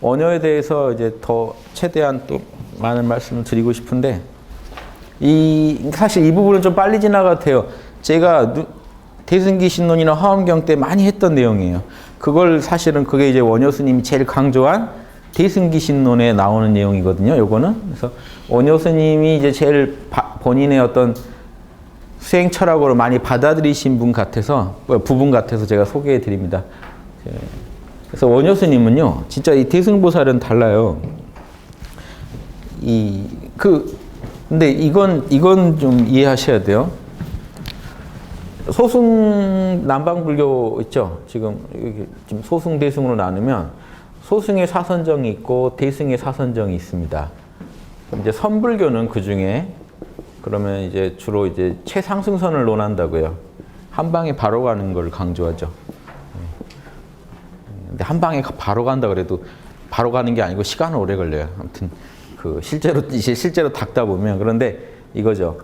원효에 대해서 이제 더 최대한 또 많은 말씀을 드리고 싶은데, 사실 이 부분은 좀 빨리 지나가도 돼요. 제가 대승기신론이나 화엄경 때 많이 했던 내용이에요. 그걸 사실은 그게 이제 원효 스님이 제일 강조한 대승기신론에 나오는 내용이거든요. 요거는. 그래서 원효 스님이 이제 제일 본인의 어떤 수행 철학으로 많이 받아들이신 부분 같아서 제가 소개해 드립니다. 그래서 원효 스님은요, 진짜 이 대승보살은 달라요. 근데 이건 좀 이해하셔야 돼요. 소승 남방불교 있죠? 지금 소승 대승으로 나누면 소승의 사선정이 있고 대승의 사선정이 있습니다. 이제 선불교는 그 중에 그러면 이제 주로 이제 최상승선을 논한다고요. 한 방에 바로 가는 걸 강조하죠. 근데 한 방에 바로 간다 그래도 바로 가는 게 아니고 시간은 오래 걸려요. 아무튼 실제로 닦다 보면. 그런데 이거죠.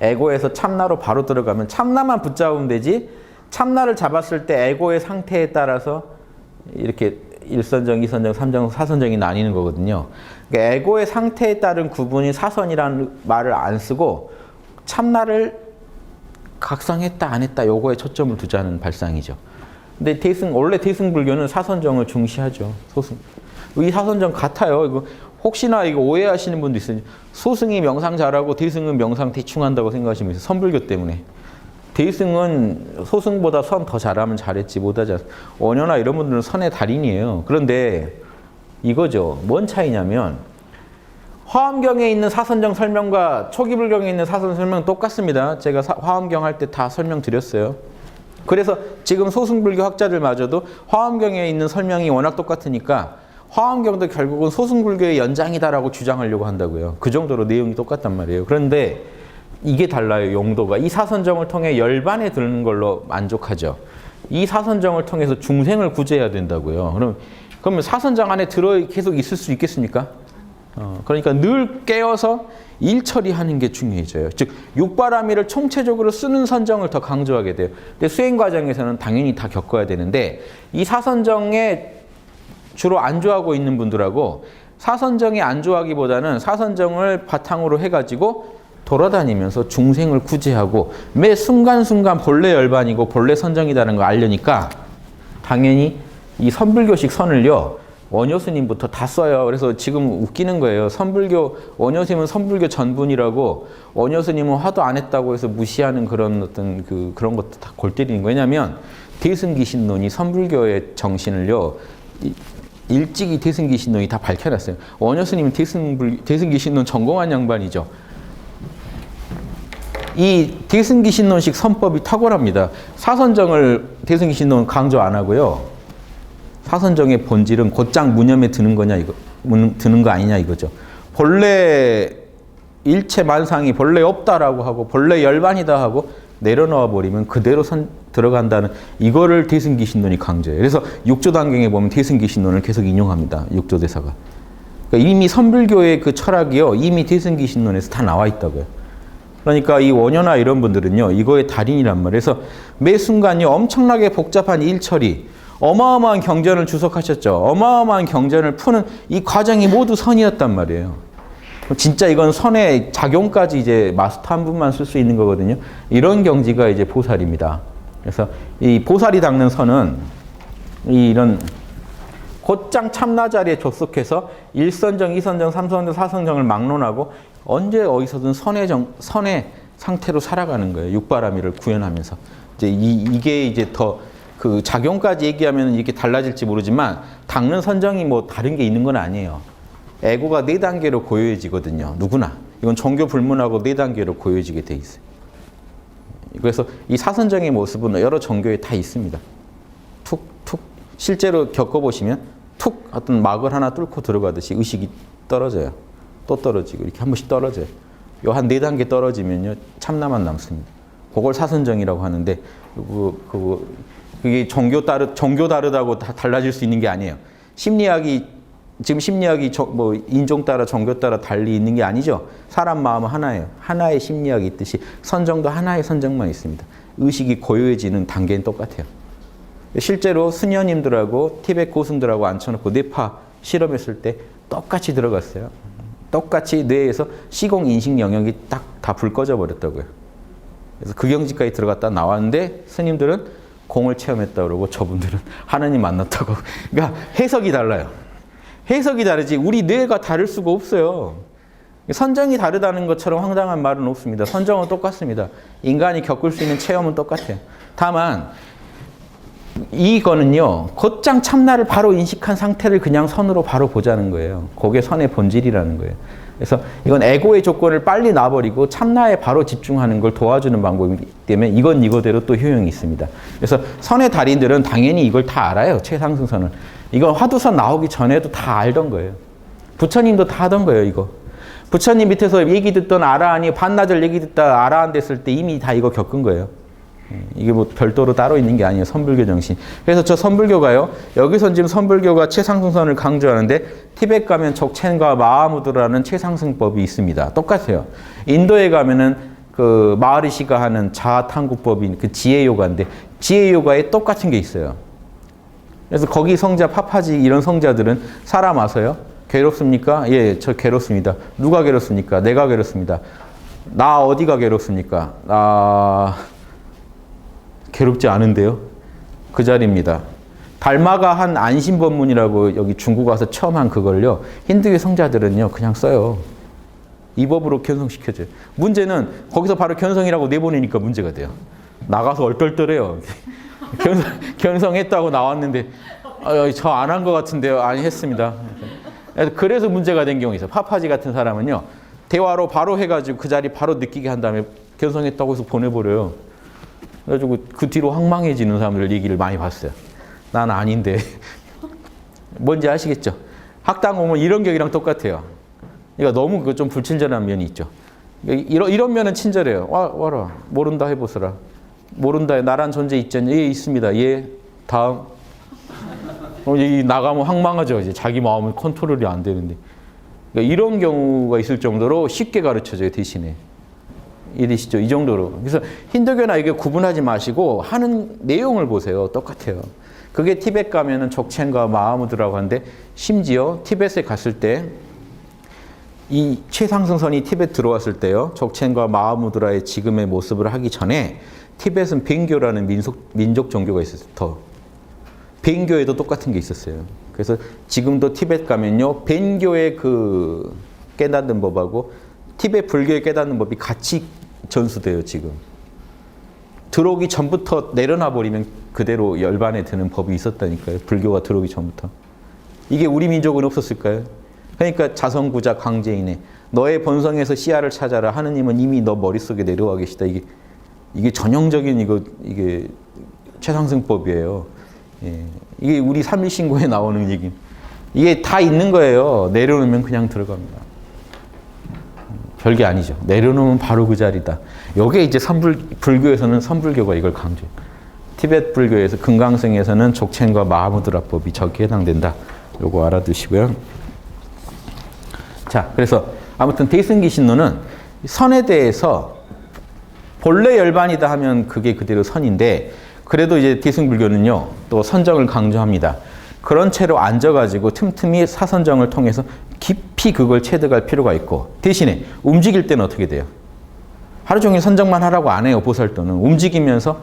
에고에서 참나로 바로 들어가면 참나만 붙잡으면 되지, 참나를 잡았을 때 에고의 상태에 따라서 이렇게 1선정, 2선정, 3선정, 4선정이 나뉘는 거거든요. 그러니까 에고의 상태에 따른 구분이 사선이라는 말을 안 쓰고 참나를 각성했다 안 했다 요거에 초점을 두자는 발상이죠. 근데 원래 대승불교는 사선정을 중시하죠. 소승. 이 사선정 같아요. 이거 혹시나 이거 오해하시는 분도 있어요. 소승이 명상 잘하고 대승은 명상 대충 한다고 생각하시면 있어요. 선불교 때문에. 대승은 소승보다 선 더 잘하면 잘했지 못하지 않습니다. 원효나 이런 분들은 선의 달인이에요. 그런데 이거죠. 뭔 차이냐면 화엄경에 있는 사선정 설명과 초기불경에 있는 사선 설명은 똑같습니다. 제가 화엄경 할 때 다 설명드렸어요. 그래서 지금 소승불교 학자들마저도 화엄경에 있는 설명이 워낙 똑같으니까 화엄경도 결국은 소승불교의 연장이다라고 주장하려고 한다고요. 그 정도로 내용이 똑같단 말이에요. 그런데 이게 달라요. 용도가. 이 사선정을 통해 열반에 드는 걸로 만족하죠. 이 사선정을 통해서 중생을 구제해야 된다고요. 그러면 사선정 안에 계속 있을 수 있겠습니까? 그러니까 늘 깨어서 일 처리하는 게 중요해져요. 즉 육바라밀을 총체적으로 쓰는 선정을 더 강조하게 돼요. 근데 수행 과정에서는 당연히 다 겪어야 되는데 이 사선정에 주로 안주하고 있는 분들하고 사선정에 안주하기보다는 사선정을 바탕으로 해가지고 돌아다니면서 중생을 구제하고 매 순간순간 본래 열반이고 본래 선정이라는 걸 알려니까 당연히 이 선불교식 선을요 원효 스님부터 다 써요. 그래서 지금 웃기는 거예요. 원효 스님은 선불교 전분이라고 원효 스님은 화도 안 했다고 해서 무시하는 그런 어떤 그런 것도 다 골 때리는 거예요. 왜냐하면 대승기신론이 선불교의 정신을요 일찍이 대승기신론이 다 밝혀놨어요. 원효 스님은 대승기신론 전공한 양반이죠. 이 대승기신론식 선법이 탁월합니다. 사선정을 대승기신론 강조 안 하고요. 사선정의 본질은 곧장 무념에 드는 거 아니냐 이거죠. 본래 일체 만상이 본래 없다라고 하고 본래 열반이다 하고 내려놓아 버리면 그대로 들어간다는 이거를 대승기신론이 강조해요. 그래서 육조단경에 보면 대승기신론을 계속 인용합니다. 육조대사가. 그러니까 이미 선불교의 그 철학이요 이미 대승기신론에서 다 나와 있다고요. 그러니까 이 원효나 이런 분들은요 이거의 달인이란 말이에요. 그래서 매 순간이 엄청나게 복잡한 일처리, 어마어마한 경전을 주석하셨죠. 어마어마한 경전을 푸는 이 과정이 모두 선이었단 말이에요. 진짜 이건 선의 작용까지 이제 마스터 한 분만 쓸 수 있는 거거든요. 이런 경지가 이제 보살입니다. 그래서 이 보살이 닦는 선은 이런 곧장 참나 자리에 접속해서 1선정, 2선정, 3선정, 4선정을 막론하고 언제 어디서든 선의 상태로 살아가는 거예요. 육바라밀을 구현하면서. 이제 이게 이제 더 그 작용까지 얘기하면 이렇게 달라질지 모르지만 닦는 선정이 뭐 다른 게 있는 건 아니에요. 에고가 4단계로 고요해지거든요. 누구나. 이건 종교 불문하고 4단계로 고요해지게 돼 있어요. 그래서 이 사선정의 모습은 여러 종교에 다 있습니다. 툭툭 실제로 겪어보시면 툭 어떤 막을 하나 뚫고 들어가듯이 의식이 떨어져요. 또 떨어지고 이렇게 한 번씩 떨어져요. 요 한 4단계 떨어지면요 참나만 남습니다. 그걸 사선정이라고 하는데 그게 종교 다르다고 다 달라질 수 있는 게 아니에요. 심리학이 뭐 인종 따라 종교 따라 달리 있는 게 아니죠. 사람 마음은 하나예요. 하나의 심리학이 있듯이 선정도 하나의 선정만 있습니다. 의식이 고요해지는 단계는 똑같아요. 실제로 수녀님들하고 티베트 고승들하고 앉혀놓고 뇌파 실험했을 때 똑같이 들어갔어요. 똑같이 뇌에서 시공 인식 영역이 딱 다 불 꺼져 버렸다고요. 그래서 극영지까지 들어갔다 나왔는데 스님들은 공을 체험했다고 그러고 저분들은 하나님 만났다고. 그러니까 해석이 달라요. 해석이 다르지 우리 뇌가 다를 수가 없어요. 선정이 다르다는 것처럼 황당한 말은 없습니다. 선정은 똑같습니다. 인간이 겪을 수 있는 체험은 똑같아요. 다만 이거는요. 곧장 참나를 바로 인식한 상태를 그냥 선으로 바로 보자는 거예요. 그게 선의 본질이라는 거예요. 그래서 이건 에고의 조건을 빨리 놔버리고 참나에 바로 집중하는 걸 도와주는 방법이기 때문에 이건 이거대로 또 효용이 있습니다. 그래서 선의 달인들은 당연히 이걸 다 알아요. 최상승선을. 이건 화두선 나오기 전에도 다 알던 거예요. 부처님도 다 하던 거예요. 이거. 부처님 밑에서 얘기 듣던 아라한이 반나절 얘기 듣다 아라한 됐을 때 이미 다 이거 겪은 거예요. 이게 뭐 별도로 따로 있는 게 아니에요. 선불교 정신. 그래서 저 선불교가요. 여기서 지금 선불교가 최상승선을 강조하는데 티베트 가면 족첸과 마하무드라는 최상승법이 있습니다. 똑같아요. 인도에 가면은 그 마하리시가 하는 자아탐구법인 그 지혜요가인데 지혜요가에 똑같은 게 있어요. 그래서 거기 성자 파파지 이런 성자들은 사람 와서요. 괴롭습니까? 예, 저 괴롭습니다. 누가 괴롭습니까? 내가 괴롭습니다. 나 어디가 괴롭습니까? 나 괴롭지 않은데요. 그 자리입니다. 달마가 한 안심법문이라고 여기 중국 와서 처음 한 그걸요. 힌두교 성자들은요. 그냥 써요. 이 법으로 견성시켜줘요. 문제는 거기서 바로 견성이라고 내보내니까 문제가 돼요. 나가서 얼떨떨해요. 견성했다고 나왔는데 저 안 한 것 같은데요. 아니 했습니다. 그래서 문제가 된 경우 있어요. 파파지 같은 사람은요. 대화로 바로 해가지고 그 자리 바로 느끼게 한 다음에 견성했다고 해서 보내버려요. 그래가지고 그 뒤로 황망해지는 사람들 얘기를 많이 봤어요. 난 아닌데. 뭔지 아시겠죠? 학당 오면 이런 격이랑 똑같아요. 그러니까 너무 좀 불친절한 면이 있죠. 이런 면은 친절해요. 와라. 모른다 해보서라. 모른다. 나란 존재 있잖냐. 예, 있습니다. 예, 다음. 나가면 황망하죠. 이제 자기 마음은 컨트롤이 안 되는데. 그러니까 이런 경우가 있을 정도로 쉽게 가르쳐줘요, 대신에. 이해되시죠? 이 정도로. 그래서 힌두교나 이게 구분하지 마시고 하는 내용을 보세요. 똑같아요. 그게 티베트 가면은 족첸과 마하무드라고 하는데 심지어 티베트에 갔을 때 이 최상승선이 티베트 들어왔을 때요. 족첸과 마하무드라의 지금의 모습을 하기 전에 티베트은 벤교라는 민족 종교가 있었어요. 더. 벤교에도 똑같은 게 있었어요. 그래서 지금도 티베트 가면요. 벤교의 그 깨닫는 법하고 티베트 불교의 깨닫는 법이 같이 전수돼요. 지금. 들어오기 전부터 내려놔 버리면 그대로 열반에 드는 법이 있었다니까요. 불교가 들어오기 전부터. 이게 우리 민족은 없었을까요? 그러니까 자성구자 강제인해. 너의 본성에서 씨앗을 찾아라. 하느님은 이미 너 머릿속에 내려와 계시다. 이게 전형적인 이게 최상승법이에요. 예. 이게 우리 삼일신고에 나오는 얘기. 이게 다 있는 거예요. 내려놓으면 그냥 들어갑니다. 별게 아니죠. 내려놓으면 바로 그 자리다. 요게 이제 불교에서는 선불교가 이걸 강조해요. 티베트 불교에서 금강승에서는 족첸과 마하무드라법이 저기에 해당된다. 요거 알아두시고요. 자, 그래서 아무튼 대승기신론은 선에 대해서 본래 열반이다 하면 그게 그대로 선인데 그래도 이제 대승불교는요. 또 선정을 강조합니다. 그런 채로 앉아가지고 틈틈이 사선정을 통해서 깊이 그걸 체득할 필요가 있고 대신에 움직일 때는 어떻게 돼요? 하루 종일 선정만 하라고 안 해요. 보살도는. 움직이면서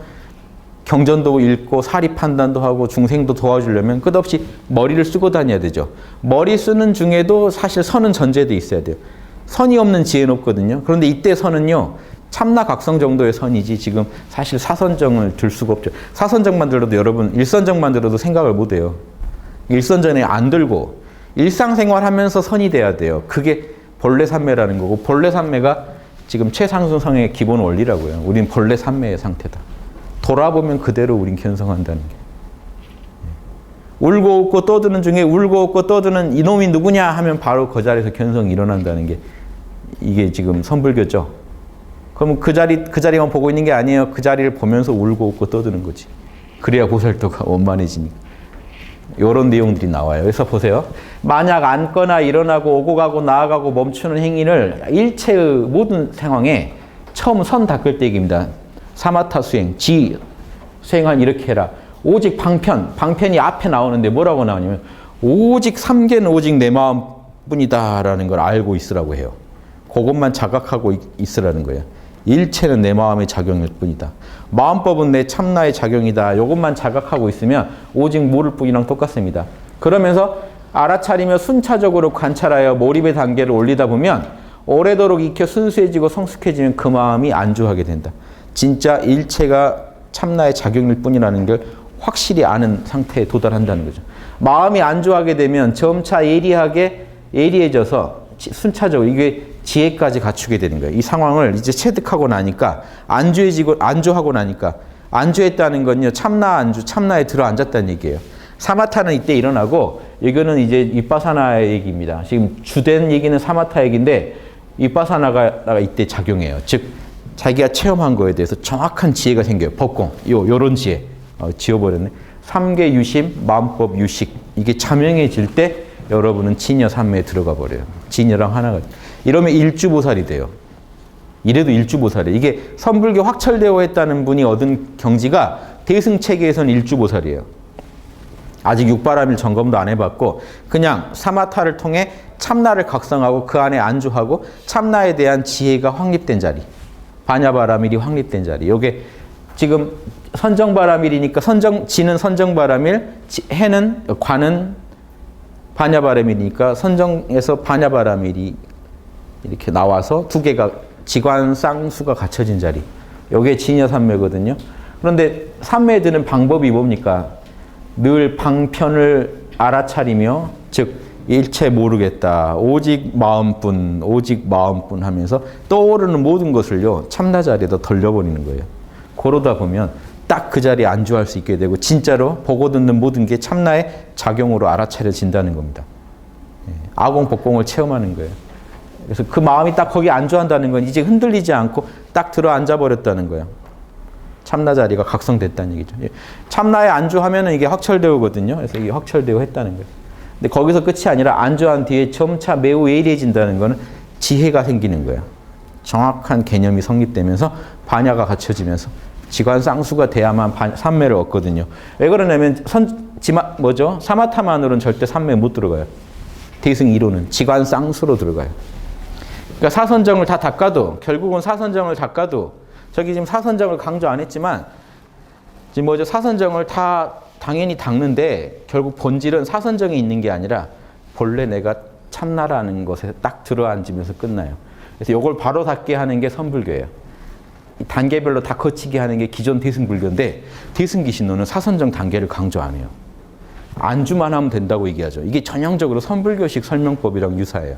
경전도 읽고 사리 판단도 하고 중생도 도와주려면 끝없이 머리를 쓰고 다녀야 되죠. 머리 쓰는 중에도 사실 선은 전제돼 있어야 돼요. 선이 없는 지혜는 없거든요. 그런데 이때 선은요. 참나 각성 정도의 선이지 지금 사실 사선정을 들 수가 없죠. 사선정만 들어도 여러분 일선정만 들어도 생각을 못 해요. 일선전에 안 들고 일상생활 하면서 선이 돼야 돼요. 그게 본래 삼매라는 거고 본래 삼매가 지금 최상승성의 기본 원리라고요. 우린 본래 삼매의 상태다. 돌아보면 그대로 우린 견성한다는 게. 울고 웃고 떠드는 중에 울고 웃고 떠드는 이놈이 누구냐 하면 바로 그 자리에서 견성이 일어난다는 게 이게 지금 선불교죠. 그럼 그 자리만 보고 있는 게 아니에요. 그 자리를 보면서 울고 웃고 떠드는 거지. 그래야 보살도가 원만해지니까. 이런 내용들이 나와요. 그래서 보세요. 만약 앉거나 일어나고 오고 가고 나아가고 멈추는 행위를 일체의 모든 상황에 처음 선 닦을 때 얘기입니다. 사마타 수행, 지 수행한 이렇게 해라. 오직 방편, 방편이 앞에 나오는데 뭐라고 나오냐면 오직 삼계는 오직 내 마음뿐이다라는 걸 알고 있으라고 해요. 그것만 자각하고 있으라는 거예요. 일체는 내 마음의 작용일 뿐이다. 마음법은 내 참나의 작용이다. 이것만 자각하고 있으면 오직 모를 뿐이랑 똑같습니다. 그러면서 알아차리며 순차적으로 관찰하여 몰입의 단계를 올리다 보면 오래도록 익혀 순수해지고 성숙해지면 그 마음이 안주하게 된다. 진짜 일체가 참나의 작용일 뿐이라는 걸 확실히 아는 상태에 도달한다는 거죠. 마음이 안주하게 되면 점차 예리해져서 순차적으로 이게 지혜까지 갖추게 되는 거예요. 이 상황을 이제 체득하고 나니까 안주하고 나니까 안주했다는 건요. 참나 안주, 참나에 들어앉았다는 얘기예요. 사마타는 이때 일어나고 이거는 이제 윗바사나의 얘기입니다. 지금 주된 얘기는 사마타 얘기인데 윗바사나가 이때 작용해요. 즉 자기가 체험한 거에 대해서 정확한 지혜가 생겨요. 법공, 요런 지혜. 지워버렸네. 삼계 유심, 마음법 유식. 이게 자명해질 때 여러분은 진여 삼매에 들어가 버려요. 진여랑 하나가. 이러면 일주보살이 돼요. 이래도 일주보살이에요. 이게 선불교 확철대오 했다는 분이 얻은 경지가 대승체계에서는 일주보살이에요. 아직 육바라밀 점검도 안 해봤고 그냥 사마타를 통해 참나를 각성하고 그 안에 안주하고 참나에 대한 지혜가 확립된 자리. 바냐바라밀이 확립된 자리. 요게 지금 선정바라밀이니까 지는 선정바라밀, 관은 바냐바라밀이니까 선정에서 바냐바라밀이 이렇게 나와서 두 개가 지관 쌍수가 갖춰진 자리. 요게 진여삼매거든요. 그런데 삼매에 드는 방법이 뭡니까? 늘 방편을 알아차리며 즉 일체 모르겠다. 오직 마음뿐 하면서 떠오르는 모든 것을요. 참나 자리에다 돌려버리는 거예요. 그러다 보면 딱 그 자리에 안주할 수 있게 되고 진짜로 보고 듣는 모든 게 참나의 작용으로 알아차려진다는 겁니다. 아공, 법공을 체험하는 거예요. 그래서 그 마음이 딱 거기 안주한다는 건 이제 흔들리지 않고 딱 들어 앉아버렸다는 거예요. 참나 자리가 각성됐다는 얘기죠. 참나에 안주하면은 이게 확철대오거든요. 그래서 이게 확철대오 했다는 거예요. 근데 거기서 끝이 아니라 안주한 뒤에 점차 매우 예리해진다는 거는 지혜가 생기는 거예요. 정확한 개념이 성립되면서 반야가 갖춰지면서 지관 쌍수가 돼야만 삼매를 얻거든요. 왜 그러냐면 사마타만으로는 절대 삼매에 못 들어가요. 대승 1호는 지관 쌍수로 들어가요. 그러니까 사선정을 다 닦아도 결국은 사선정을 닦아도 저기 지금 사선정을 강조 안 했지만 지금 사선정을 다 당연히 닦는데 결국 본질은 사선정이 있는 게 아니라 본래 내가 참나라는 것에 딱 들어앉으면서 끝나요. 그래서 이걸 바로 닦게 하는 게 선불교예요. 단계별로 다 거치게 하는 게 기존 대승불교인데 대승기신론은 사선정 단계를 강조 안 해요. 안주만 하면 된다고 얘기하죠. 이게 전형적으로 선불교식 설명법이랑 유사해요.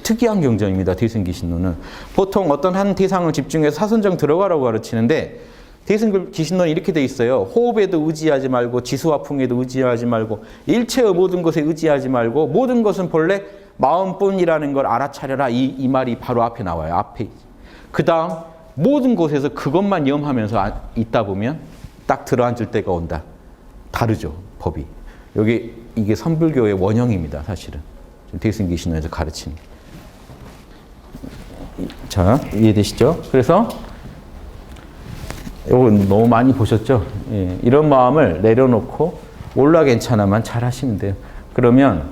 특이한 경전입니다. 대승기신론은. 보통 어떤 한 대상을 집중해서 사선정 들어가라고 가르치는데 대승기신론이 이렇게 돼 있어요. 호흡에도 의지하지 말고 지수화풍에도 의지하지 말고 일체의 모든 것에 의지하지 말고 모든 것은 본래 마음뿐이라는 걸 알아차려라. 이 말이 바로 앞에 나와요. 앞에. 그 다음 모든 곳에서 그것만 염하면서 있다 보면 딱 들어앉을 때가 온다. 다르죠. 법이. 이게 선불교의 원형입니다. 사실은. 대승기신론에서 가르치는. 자, 이해되시죠? 그래서 이거 너무 많이 보셨죠? 예, 이런 마음을 내려놓고 올라 괜찮아만 잘 하시면 돼요. 그러면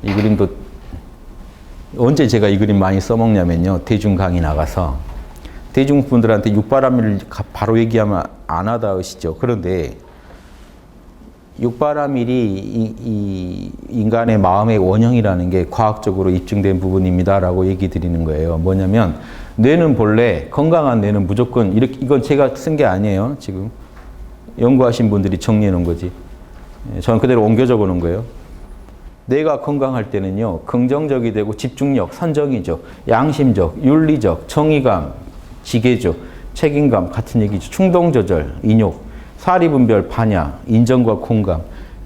이 그림도 언제 제가 이 그림 많이 써먹냐면요. 대중 강의 나가서 대중분들한테 육바라밀을 바로 얘기하면 안 하다 하시죠. 그런데 육바라밀이 이 인간의 마음의 원형이라는 게 과학적으로 입증된 부분입니다라고 얘기 드리는 거예요. 뭐냐면 뇌는 본래 건강한 뇌는 무조건 이건 제가 쓴 게 아니에요. 지금 연구하신 분들이 정리해 놓은 거지. 저는 그대로 옮겨 적어 놓은 거예요. 뇌가 건강할 때는요. 긍정적이 되고 집중력, 선정이죠. 양심적, 윤리적, 정의감, 지계죠. 책임감 같은 얘기죠. 충동 조절, 인욕, 사리분별, 반야, 인정과 공감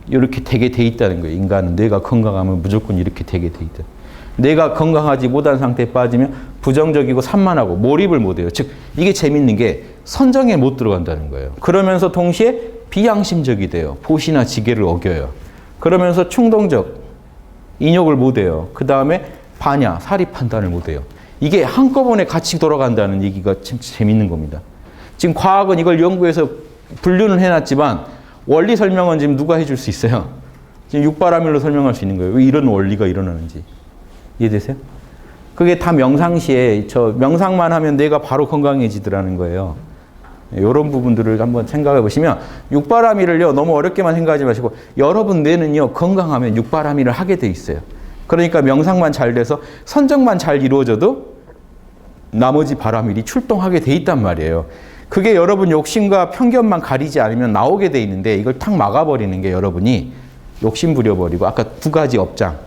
이렇게 되게 돼 있다는 거예요. 인간은 뇌가 건강하면 무조건 이렇게 되게 돼 있다. 뇌가 건강하지 못한 상태에 빠지면 부정적이고 산만하고 몰입을 못해요. 즉 이게 재밌는 게 선정에 못 들어간다는 거예요. 그러면서 동시에 비양심적이 돼요. 보시나 지계를 어겨요. 그러면서 충동적, 인욕을 못해요. 그 다음에 반야, 사리 판단을 못해요. 이게 한꺼번에 같이 돌아간다는 얘기가 참 재밌는 겁니다. 지금 과학은 이걸 연구해서 분류는 해놨지만 원리 설명은 지금 누가 해줄 수 있어요? 지금 육바라밀로 설명할 수 있는 거예요. 왜 이런 원리가 일어나는지. 이해되세요? 그게 다 명상시에 명상만 하면 뇌가 바로 건강해지더라는 거예요. 이런 부분들을 한번 생각해 보시면 육바라밀을요 너무 어렵게만 생각하지 마시고 여러분 뇌는요 건강하면 육바라밀을 하게 돼 있어요. 그러니까 명상만 잘 돼서 선정만 잘 이루어져도 나머지 바라밀이 출동하게 돼 있단 말이에요. 그게 여러분 욕심과 편견만 가리지 않으면 나오게 돼 있는데 이걸 탁 막아버리는 게 여러분이 욕심 부려버리고 아까 두 가지 업장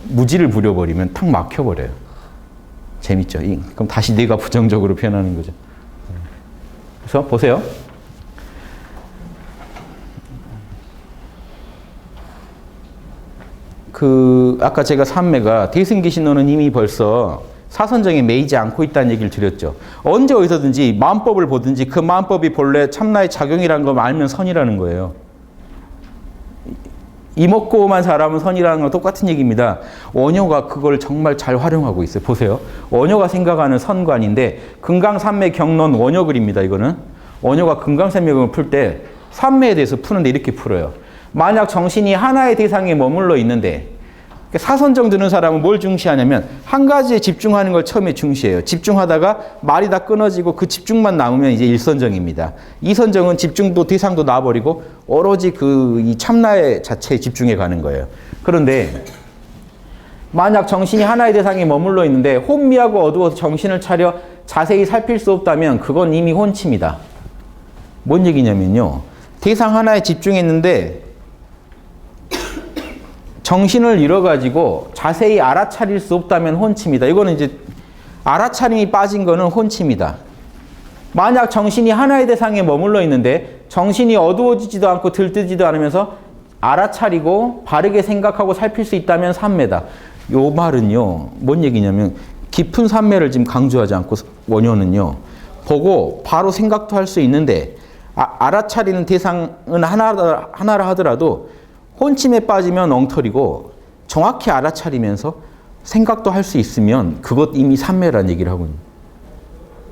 무지를 부려버리면 탁 막혀버려요. 재밌죠? 그럼 다시 내가 부정적으로 표현하는 거죠. 그래서 보세요. 아까 제가 삼매가 대승기신론은 이미 벌써 사선정에 매이지 않고 있다는 얘기를 드렸죠. 언제 어디서든지 마음법을 보든지 그 마음법이 본래 참나의 작용이라는 걸 알면 선이라는 거예요. 이먹고만 잘하면 선이라는 건 똑같은 얘기입니다. 원효가 그걸 정말 잘 활용하고 있어요. 보세요. 원효가 생각하는 선관인데 금강산매 경론 원효글입니다. 이거는. 원효가 금강산매경을 풀 때 산매에 대해서 푸는데 이렇게 풀어요. 만약 정신이 하나의 대상에 머물러 있는데 사선정 드는 사람은 뭘 중시하냐면 한 가지에 집중하는 걸 처음에 중시해요. 집중하다가 말이 다 끊어지고 그 집중만 남으면 이제 일선정입니다. 이선정은 집중도 대상도 놔버리고 오로지 이 참나의 자체에 집중해 가는 거예요. 그런데 만약 정신이 하나의 대상에 머물러 있는데 혼미하고 어두워서 정신을 차려 자세히 살필 수 없다면 그건 이미 혼침이다. 뭔 얘기냐면요. 대상 하나에 집중했는데 정신을 잃어가지고 자세히 알아차릴 수 없다면 혼침이다. 이거는 이제 알아차림이 빠진 거는 혼침이다. 만약 정신이 하나의 대상에 머물러 있는데 정신이 어두워지지도 않고 들뜨지도 않으면서 알아차리고 바르게 생각하고 살필 수 있다면 삼매다. 요 말은요. 뭔 얘기냐면 깊은 삼매를 지금 강조하지 않고 원효는요. 보고 바로 생각도 할 수 있는데 알아차리는 대상은 하나라 하더라도 혼침에 빠지면 엉터리고 정확히 알아차리면서 생각도 할 수 있으면 그것 이미 삼매라는 얘기를 하거든요.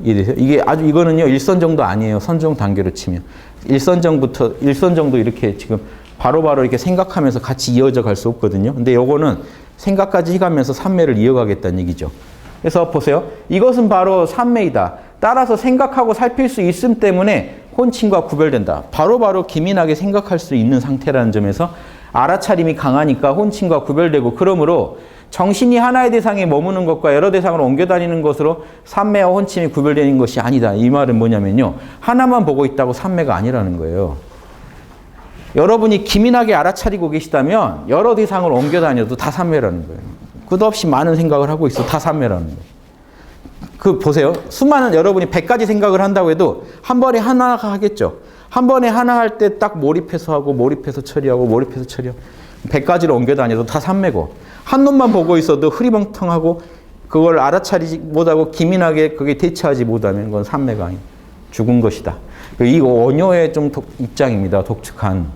이해되세요? 이거는요 일선정도 아니에요. 선정 단계로 치면 일선정도 이렇게 지금 바로바로 이렇게 생각하면서 같이 이어져 갈 수 없거든요. 근데 요거는 생각까지 해가면서 삼매를 이어가겠다는 얘기죠. 그래서 보세요. 이것은 바로 삼매이다. 따라서 생각하고 살필 수 있음 때문에 혼침과 구별된다. 바로바로 기민하게 생각할 수 있는 상태라는 점에서 알아차림이 강하니까 혼침과 구별되고 그러므로 정신이 하나의 대상에 머무는 것과 여러 대상으로 옮겨다니는 것으로 삼매와 혼침이 구별되는 것이 아니다. 이 말은 뭐냐면요. 하나만 보고 있다고 삼매가 아니라는 거예요. 여러분이 기민하게 알아차리고 계시다면 여러 대상으로 옮겨다녀도 다 삼매라는 거예요. 끝없이 많은 생각을 하고 있어. 다 삼매라는 거예요. 보세요. 수많은 여러분이 100가지 생각을 한다고 해도 한 번에 하나가 하겠죠. 한 번에 하나 할 때 딱 몰입해서 하고 몰입해서 처리하고 몰입해서 처리하고 100가지로 옮겨다녀도 다 삼매고 한 놈만 보고 있어도 흐리멍텅하고 그걸 알아차리지 못하고 기민하게 그게 대처하지 못하면 그건 삼매가 아니에요. 죽은 것이다. 이 원효의 좀 입장입니다. 독특한.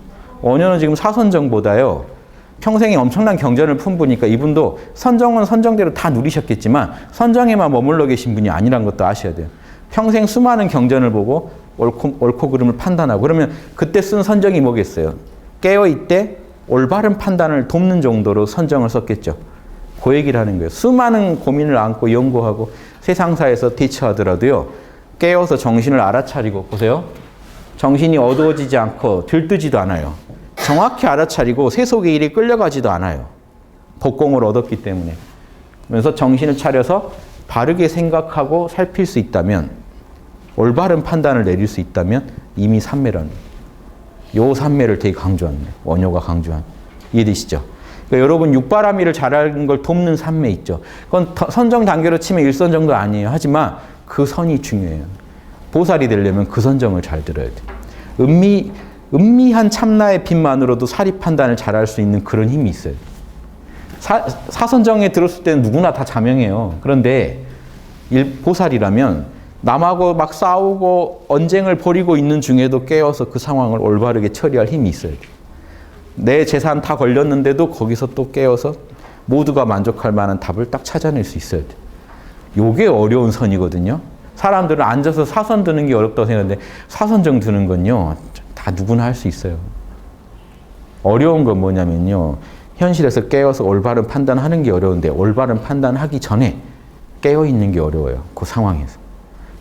원효는 지금 사선정보다요. 평생에 엄청난 경전을 품으니까 이분도 선정은 선정대로 다 누리셨겠지만 선정에만 머물러 계신 분이 아니란 것도 아셔야 돼요. 평생 수많은 경전을 보고 옳고 그름을 판단하고 그러면 그때 쓴 선정이 뭐겠어요? 깨어있대 올바른 판단을 돕는 정도로 선정을 썼겠죠. 그 얘기를 하는 거예요. 수많은 고민을 안고 연구하고 세상사에서 대처하더라도요. 깨어서 정신을 알아차리고 보세요. 정신이 어두워지지 않고 들뜨지도 않아요. 정확히 알아차리고 세속의 일이 끌려가지도 않아요. 법공을 얻었기 때문에. 그래서 정신을 차려서 바르게 생각하고 살필 수 있다면 올바른 판단을 내릴 수 있다면 이미 삼매라는 요 삼매를 되게 강조하는 거예요. 원효가 강조한. 이해되시죠? 그러니까 여러분 육바라밀을 잘하는 걸 돕는 삼매 있죠. 그건 선정 단계로 치면 일선정도 아니에요. 하지만 그 선이 중요해요. 보살이 되려면 그 선정을 잘 들어야 돼요. 은미한 참나의 빛만으로도 사리 판단을 잘할 수 있는 그런 힘이 있어요. 사선정에 들었을 때는 누구나 다 자명해요. 그런데 보살이라면 남하고 막 싸우고 언쟁을 벌이고 있는 중에도 깨어서 그 상황을 올바르게 처리할 힘이 있어요. 내 재산 다 걸렸는데도 거기서 또 깨어서 모두가 만족할 만한 답을 딱 찾아낼 수 있어야 돼요. 요게 어려운 선이거든요. 사람들은 앉아서 사선 드는 게 어렵다고 생각하는데 사선정 드는 건요. 다 누구나 할 수 있어요. 어려운 건 뭐냐면요. 현실에서 깨어서 올바른 판단하는 게 어려운데 올바른 판단하기 전에 깨어있는 게 어려워요. 그 상황에서.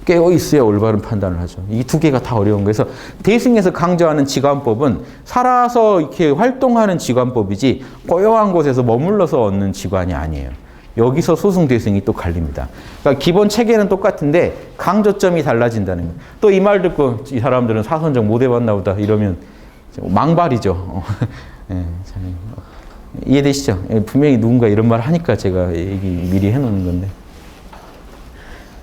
깨어있어야 올바른 판단을 하죠. 이 두 개가 다 어려운 거예요. 그래서 대승에서 강조하는 지관법은 살아서 이렇게 활동하는 지관법이지 고요한 곳에서 머물러서 얻는 지관이 아니에요. 여기서 소승 대승이 또 갈립니다. 그러니까 기본 체계는 똑같은데 강조점이 달라진다는 거예요. 또 이 말 듣고 이 사람들은 사선정 못 해봤나 보다 이러면 망발이죠. 이해되시죠? 분명히 누군가 이런 말 하니까 제가 얘기 미리 해놓는 건데.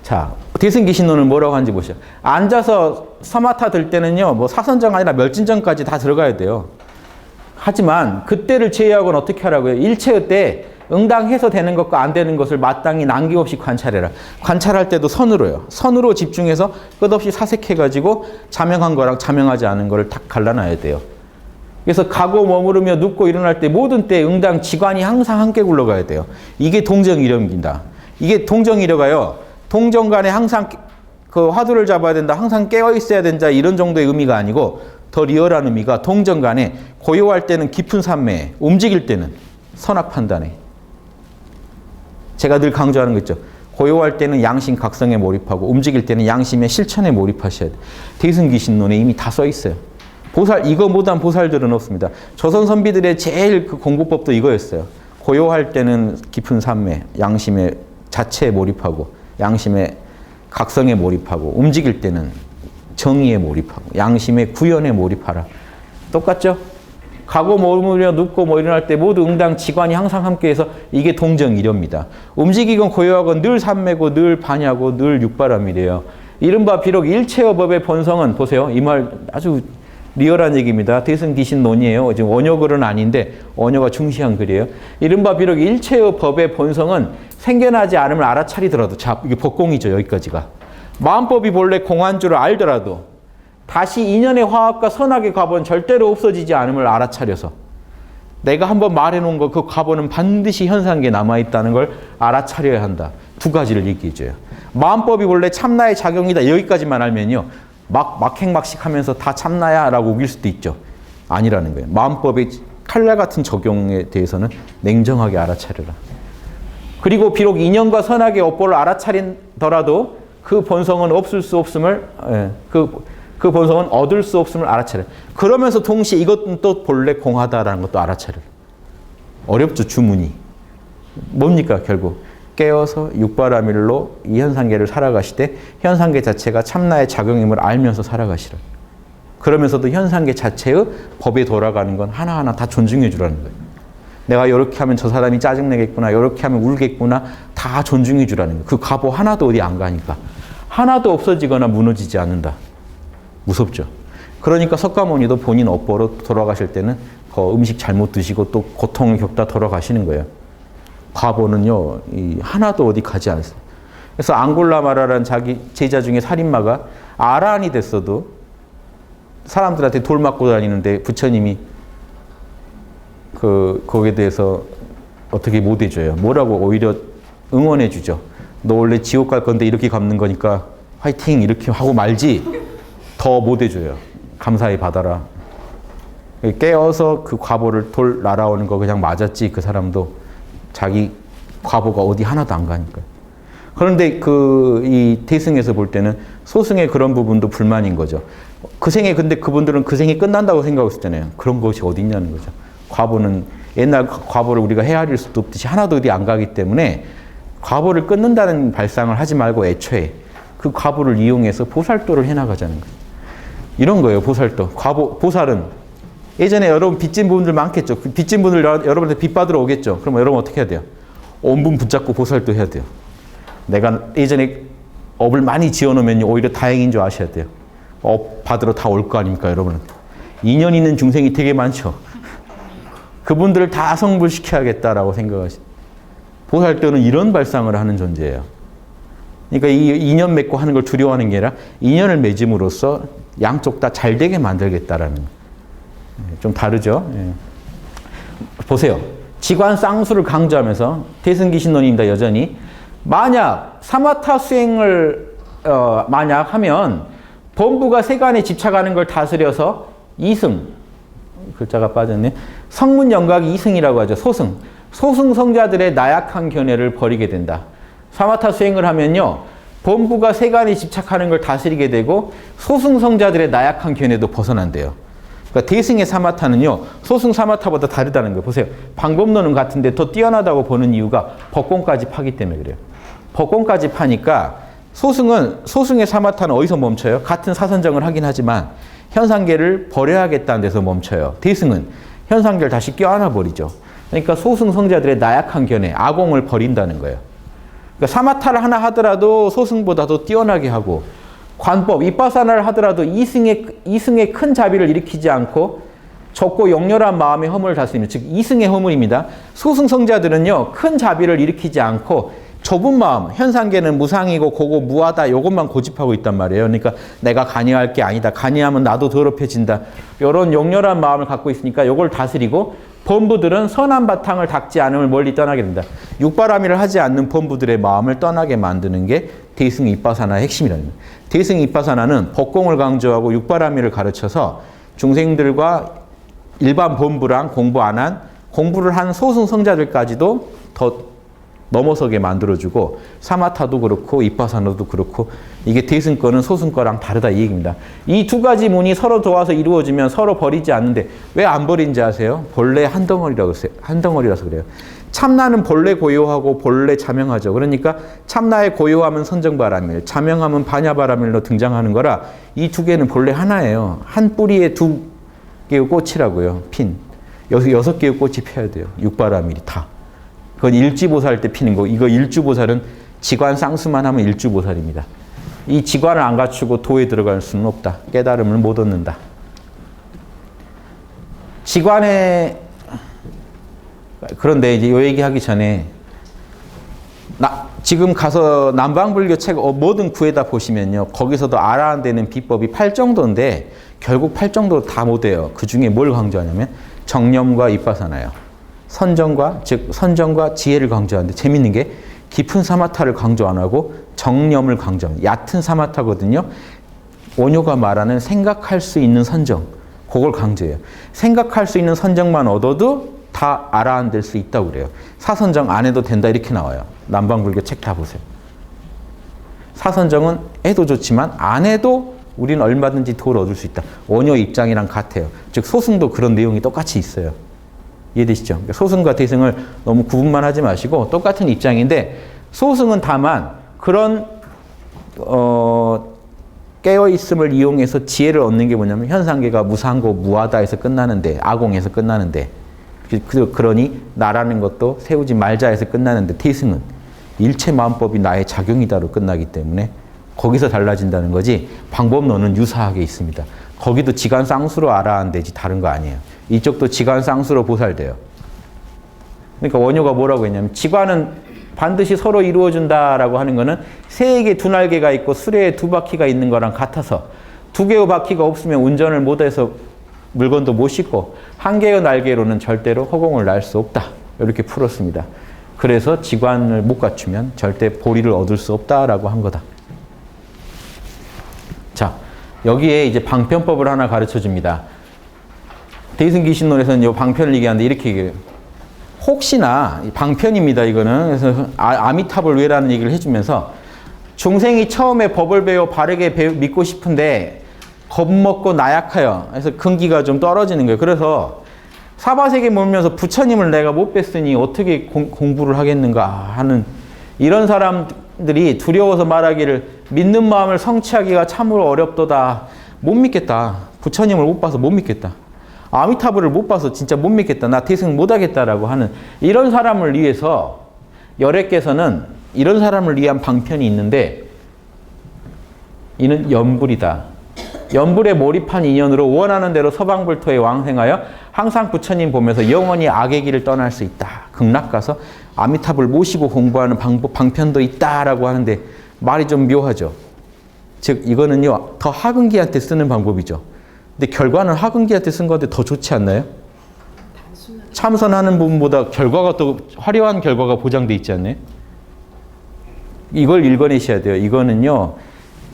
자, 대승기신론은 뭐라고 하는지 보시죠. 앉아서 서마타 들 때는요, 뭐 사선정 아니라 멸진정까지 다 들어가야 돼요. 하지만 그때를 제외하고는 어떻게 하라고요? 일체의 때 응당해서 되는 것과 안 되는 것을 마땅히 남김없이 관찰해라. 관찰할 때도 선으로요. 선으로 집중해서 끝없이 사색해가지고 자명한 거랑 자명하지 않은 거를 딱 갈라놔야 돼요. 그래서 가고 머무르며 눕고 일어날 때 모든 때 응당 지관이 항상 함께 굴러가야 돼요. 이게 동정이력입니다. 이게 동정이력가요. 동정간에 항상 그 화두를 잡아야 된다. 항상 깨어 있어야 된다. 이런 정도의 의미가 아니고 더 리얼한 의미가 동정간에 고요할 때는 깊은 산매에, 움직일 때는 선악 판단에. 제가 늘 강조하는 거 있죠. 고요할 때는 양심 각성에 몰입하고 움직일 때는 양심의 실천에 몰입하셔야 돼요. 대승기신론에 이미 다 써 있어요. 보살, 이거 못한 보살들은 없습니다. 조선 선비들의 제일 그 공부법도 이거였어요. 고요할 때는 깊은 산매, 양심의 자체에 몰입하고 양심의 각성에 몰입하고 움직일 때는 정의에 몰입하고 양심의 구현에 몰입하라. 똑같죠? 가고 머무르며 눕고 뭐 일어날 때 모두 응당 지관이 항상 함께해서 이게 동정이렵니다. 움직이건 고요하건 늘 산매고 늘 반야고 늘 육바람이래요. 이른바 비록 일체의 법의 본성은 보세요. 이 말 아주 리얼한 얘기입니다. 대승기신론이에요. 지금 원효글은 아닌데 원효가 중시한 글이에요. 이른바 비록 일체의 법의 본성은 생겨나지 않음을 알아차리더라도 자, 이게 법공이죠. 여기까지가. 마음법이 본래 공한 줄을 알더라도 다시 인연의 화합과 선악의 과보는 절대로 없어지지 않음을 알아차려서 내가 한번 말해놓은 거 그 과보는 반드시 현상계에 남아있다는 걸 알아차려야 한다. 두 가지를 얘기해줘요. 마음법이 본래 참나의 작용이다. 여기까지만 알면요. 막행막식 하면서 다 참나야 라고 우길 수도 있죠. 아니라는 거예요. 마음법의 칼날 같은 적용에 대해서는 냉정하게 알아차려라. 그리고 비록 인연과 선악의 업보를 알아차린더라도 그 본성은 없을 수 없음을 그 본성은 얻을 수 없음을 알아차려. 그러면서 동시에 이것은 또 본래 공하다라는 것도 알아차려. 어렵죠, 주문이. 뭡니까, 결국? 깨어서 육바라밀로 이 현상계를 살아가시되 현상계 자체가 참나의 작용임을 알면서 살아가시라. 그러면서도 현상계 자체의 법에 돌아가는 건 하나하나 다 존중해 주라는 거예요. 내가 이렇게 하면 저 사람이 짜증내겠구나, 이렇게 하면 울겠구나, 다 존중해 주라는 거예요. 그 과보 하나도 어디 안 가니까. 하나도 없어지거나 무너지지 않는다. 무섭죠. 그러니까 석가모니도 본인 업보로 돌아가실 때는 음식 잘못 드시고 또 고통을 겪다 돌아가시는 거예요. 과보는요, 하나도 어디 가지 않습니다. 그래서 앙골라마라라는 자기 제자 중에 살인마가 아란이 됐어도 사람들한테 돌 맞고 다니는데 부처님이 거기에 대해서 어떻게 못 해줘요. 뭐라고 오히려 응원해 주죠. 너 원래 지옥 갈 건데 이렇게 갚는 거니까 화이팅 이렇게 하고 말지 더 못 해줘요. 감사히 받아라. 깨어서 그 과보를 돌 날아오는 거 그냥 맞았지 그 사람도 자기 과보가 어디 하나도 안 가니까요. 그런데 이 대승에서 볼 때는 소승의 그런 부분도 불만인 거죠. 그 생에 근데 그분들은 그 생이 끝난다고 생각하고 있었잖아요. 그런 것이 어디 있냐는 거죠. 과보는 옛날 과보를 우리가 헤아릴 수도 없듯이 하나도 어디 안 가기 때문에 과보를 끊는다는 발상을 하지 말고 애초에 그 과보를 이용해서 보살도를 해나가자는 거예요. 이런 거예요. 보살도. 보살은 예전에 여러분 빚진 분들 많겠죠. 그 빚진 분들 여러분한테 빚 받으러 오겠죠. 그러면 여러분 어떻게 해야 돼요? 온분 붙잡고 보살도 해야 돼요. 내가 예전에 업을 많이 지어놓으면 오히려 다행인 줄 아셔야 돼요. 업 받으러 다 올 거 아닙니까, 여러분은. 인연 있는 중생이 되게 많죠. 그분들을 다 성불시켜야겠다라고 생각하시. 보살도는 이런 발상을 하는 존재예요. 그러니까 이 인연 맺고 하는 걸 두려워하는 게 아니라 인연을 맺음으로써 양쪽 다 잘 되게 만들겠다라는 거예요. 좀 다르죠. 예. 보세요. 지관 쌍수를 강조하면서 대승기신론입니다. 여전히. 만약 사마타 수행을 만약 하면 본부가 세간에 집착하는 걸 다스려서 이승, 글자가 빠졌네. 성문 영각이 이승이라고 하죠. 소승. 소승 성자들의 나약한 견해를 버리게 된다. 사마타 수행을 하면요. 본부가 세간에 집착하는 걸 다스리게 되고 소승 성자들의 나약한 견해도 벗어난대요. 그러니까 대승의 사마타는요. 소승 사마타보다 다르다는 거예요. 보세요. 방법론은 같은데 더 뛰어나다고 보는 이유가 법공까지 파기 때문에 그래요. 법공까지 파니까 소승의 사마타는 어디서 멈춰요? 같은 사선정을 하긴 하지만 현상계를 버려야겠다는 데서 멈춰요. 대승은 현상계를 다시 껴안아 버리죠. 그러니까 소승 성자들의 나약한 견해, 아공을 버린다는 거예요. 그러니까 사마타를 하나 하더라도 소승보다 더 뛰어나게 하고 관법, 이빠사나를 하더라도 이승의 큰 자비를 일으키지 않고 적고 역렬한 마음의 허물을 다스리는, 즉 이승의 허물입니다. 소승 성자들은요. 큰 자비를 일으키지 않고 좁은 마음, 현상계는 무상이고 고고 무하다 이것만 고집하고 있단 말이에요. 그러니까 내가 간여할 게 아니다. 간여하면 나도 더럽혀진다. 이런 역렬한 마음을 갖고 있으니까 이걸 다스리고 본부들은 선한 바탕을 닦지 않음을 멀리 떠나게 된다. 육바라밀을 하지 않는 본부들의 마음을 떠나게 만드는 게 대승 이빠사나의 핵심이라는 거예요. 대승 이빠사나는 법공을 강조하고 육바라밀을 가르쳐서 중생들과 일반 본부랑 공부 안 한, 공부를 한 소승 성자들까지도 더 넘어서게 만들어주고 사마타도 그렇고 이빠사나도 그렇고 이게 대승 거는 소승 거랑 다르다 이 얘기입니다. 이 두 가지 문이 서로 도와서 이루어지면 서로 버리지 않는데 왜 안 버린지 아세요? 본래 한 덩어리라서 그래요. 참나는 본래 고요하고 본래 자명하죠. 그러니까 참나의 고요함은 선정바라밀, 자명함은 반야바라밀로 등장하는 거라 이 두 개는 본래 하나예요. 한 뿌리에 두 개의 꽃이라고요. 핀. 여섯 개의 꽃이 펴야 돼요. 육바라밀이 다. 그건 일지보살 때 피는 거. 이거 일주보살은 지관 쌍수만 하면 일주보살입니다. 이 지관을 안 갖추고 도에 들어갈 수는 없다. 깨달음을 못 얻는다. 지관에 그런데 이제 이 얘기하기 전에 지금 가서 남방불교 책 뭐든 구해다 보시면요. 거기서도 알아내는 비법이 8정도인데 결국 8정도 다 못해요. 그 중에 뭘 강조하냐면 정념과 이빠사나요. 선정과 지혜를 강조하는데 재밌는 게 깊은 사마타를 강조 안 하고 정념을 강조합니다. 얕은 사마타거든요. 원효가 말하는 생각할 수 있는 선정, 그걸 강조해요. 생각할 수 있는 선정만 얻어도 다 알아안될 수 있다고 그래요. 사선정 안 해도 된다 이렇게 나와요. 남방불교 책 다 보세요. 사선정은 해도 좋지만 안 해도 우리는 얼마든지 도를 얻을 수 있다. 원효 입장이랑 같아요. 즉 소승도 그런 내용이 똑같이 있어요. 이해되시죠? 소승과 대승을 너무 구분만 하지 마시고 똑같은 입장인데 소승은 다만 그런 깨어있음을 이용해서 지혜를 얻는 게 뭐냐면 현상계가 무상고 무하다에서 끝나는데 아공에서 끝나는데 그러니 나라는 것도 세우지 말자에서 끝나는데 대승은 일체 마음법이 나의 작용이다로 끝나기 때문에 거기서 달라진다는 거지 방법론은 유사하게 있습니다. 거기도 지간 쌍수로 알아야 되지 다른 거 아니에요. 이쪽도 지간 쌍수로 보살돼요. 그러니까 원효가 뭐라고 했냐면 지관은 반드시 서로 이루어준다라고 하는 거는 새에게 두 날개가 있고 수레에 두 바퀴가 있는 거랑 같아서 두 개의 바퀴가 없으면 운전을 못해서 물건도 못 싣고 한 개의 날개로는 절대로 허공을 날 수 없다. 이렇게 풀었습니다. 그래서 지관을 못 갖추면 절대 보리를 얻을 수 없다라고 한 거다. 자, 여기에 이제 방편법을 하나 가르쳐 줍니다. 대승기신론에서는 이 방편을 얘기하는데 이렇게 얘기해요. 혹시나 방편입니다. 이거는 그래서 아미타불 왜라는 얘기를 해주면서 중생이 처음에 법을 배워 바르게 믿고 싶은데 겁먹고 나약하여 그래서 근기가 좀 떨어지는 거예요. 그래서 사바세계 몰면서 부처님을 내가 못 뵀으니 어떻게 공부를 하겠는가 하는 이런 사람들이 두려워서 말하기를 믿는 마음을 성취하기가 참으로 어렵도다. 못 믿겠다. 부처님을 못 봐서 못 믿겠다. 아미타불을 못 봐서 진짜 못 믿겠다. 나 대승 못 하겠다라고 하는 이런 사람을 위해서 열애께서는 이런 사람을 위한 방편이 있는데 이는 연불이다. 연불에 몰입한 인연으로 원하는 대로 서방불토에 왕생하여 항상 부처님 보면서 영원히 악의 길을 떠날 수 있다. 극락 가서 아미타불 모시고 공부하는 방편도 있다라고 하는데 말이 좀 묘하죠. 즉 이거는요 더 하근기한테 쓰는 방법이죠. 근데 결과는 하근기한테 쓴 건데 더 좋지 않나요? 참선하는 부분보다 결과가 더 화려한 결과가 보장돼 있지 않나요? 이걸 읽어내셔야 돼요. 이거는요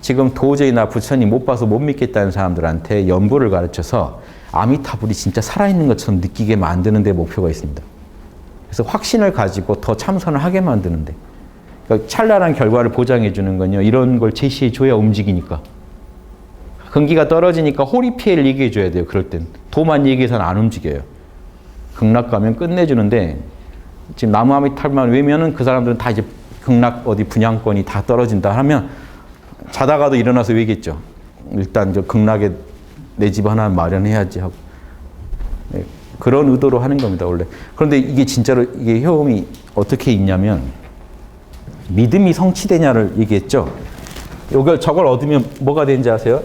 지금 도저히 나 부처님 못 봐서 못 믿겠다는 사람들한테 연보를 가르쳐서 아미타불이 진짜 살아있는 것처럼 느끼게 만드는 데 목표가 있습니다. 그래서 확신을 가지고 더 참선을 하게 만드는데, 그러니까 찬란한 결과를 보장해 주는 건요, 이런 걸 제시해 줘야 움직이니까. 근기가 떨어지니까 호리피해를 얘기해 줘야 돼요. 그럴 땐 도만 얘기해서는 안 움직여요. 극락 가면 끝내주는데, 지금 나무 아미타불만 외면은 그 사람들은 다 이제 극락 어디 분양권이 다 떨어진다 하면 자다가도 일어나서 외겠죠. 일단 저 극락에 내 집 하나 마련해야지 하고. 네, 그런 의도로 하는 겁니다, 원래. 그런데 이게 진짜로 이게 효험이 어떻게 있냐면, 믿음이 성취되냐를 얘기했죠. 저걸 얻으면 뭐가 되는지 아세요?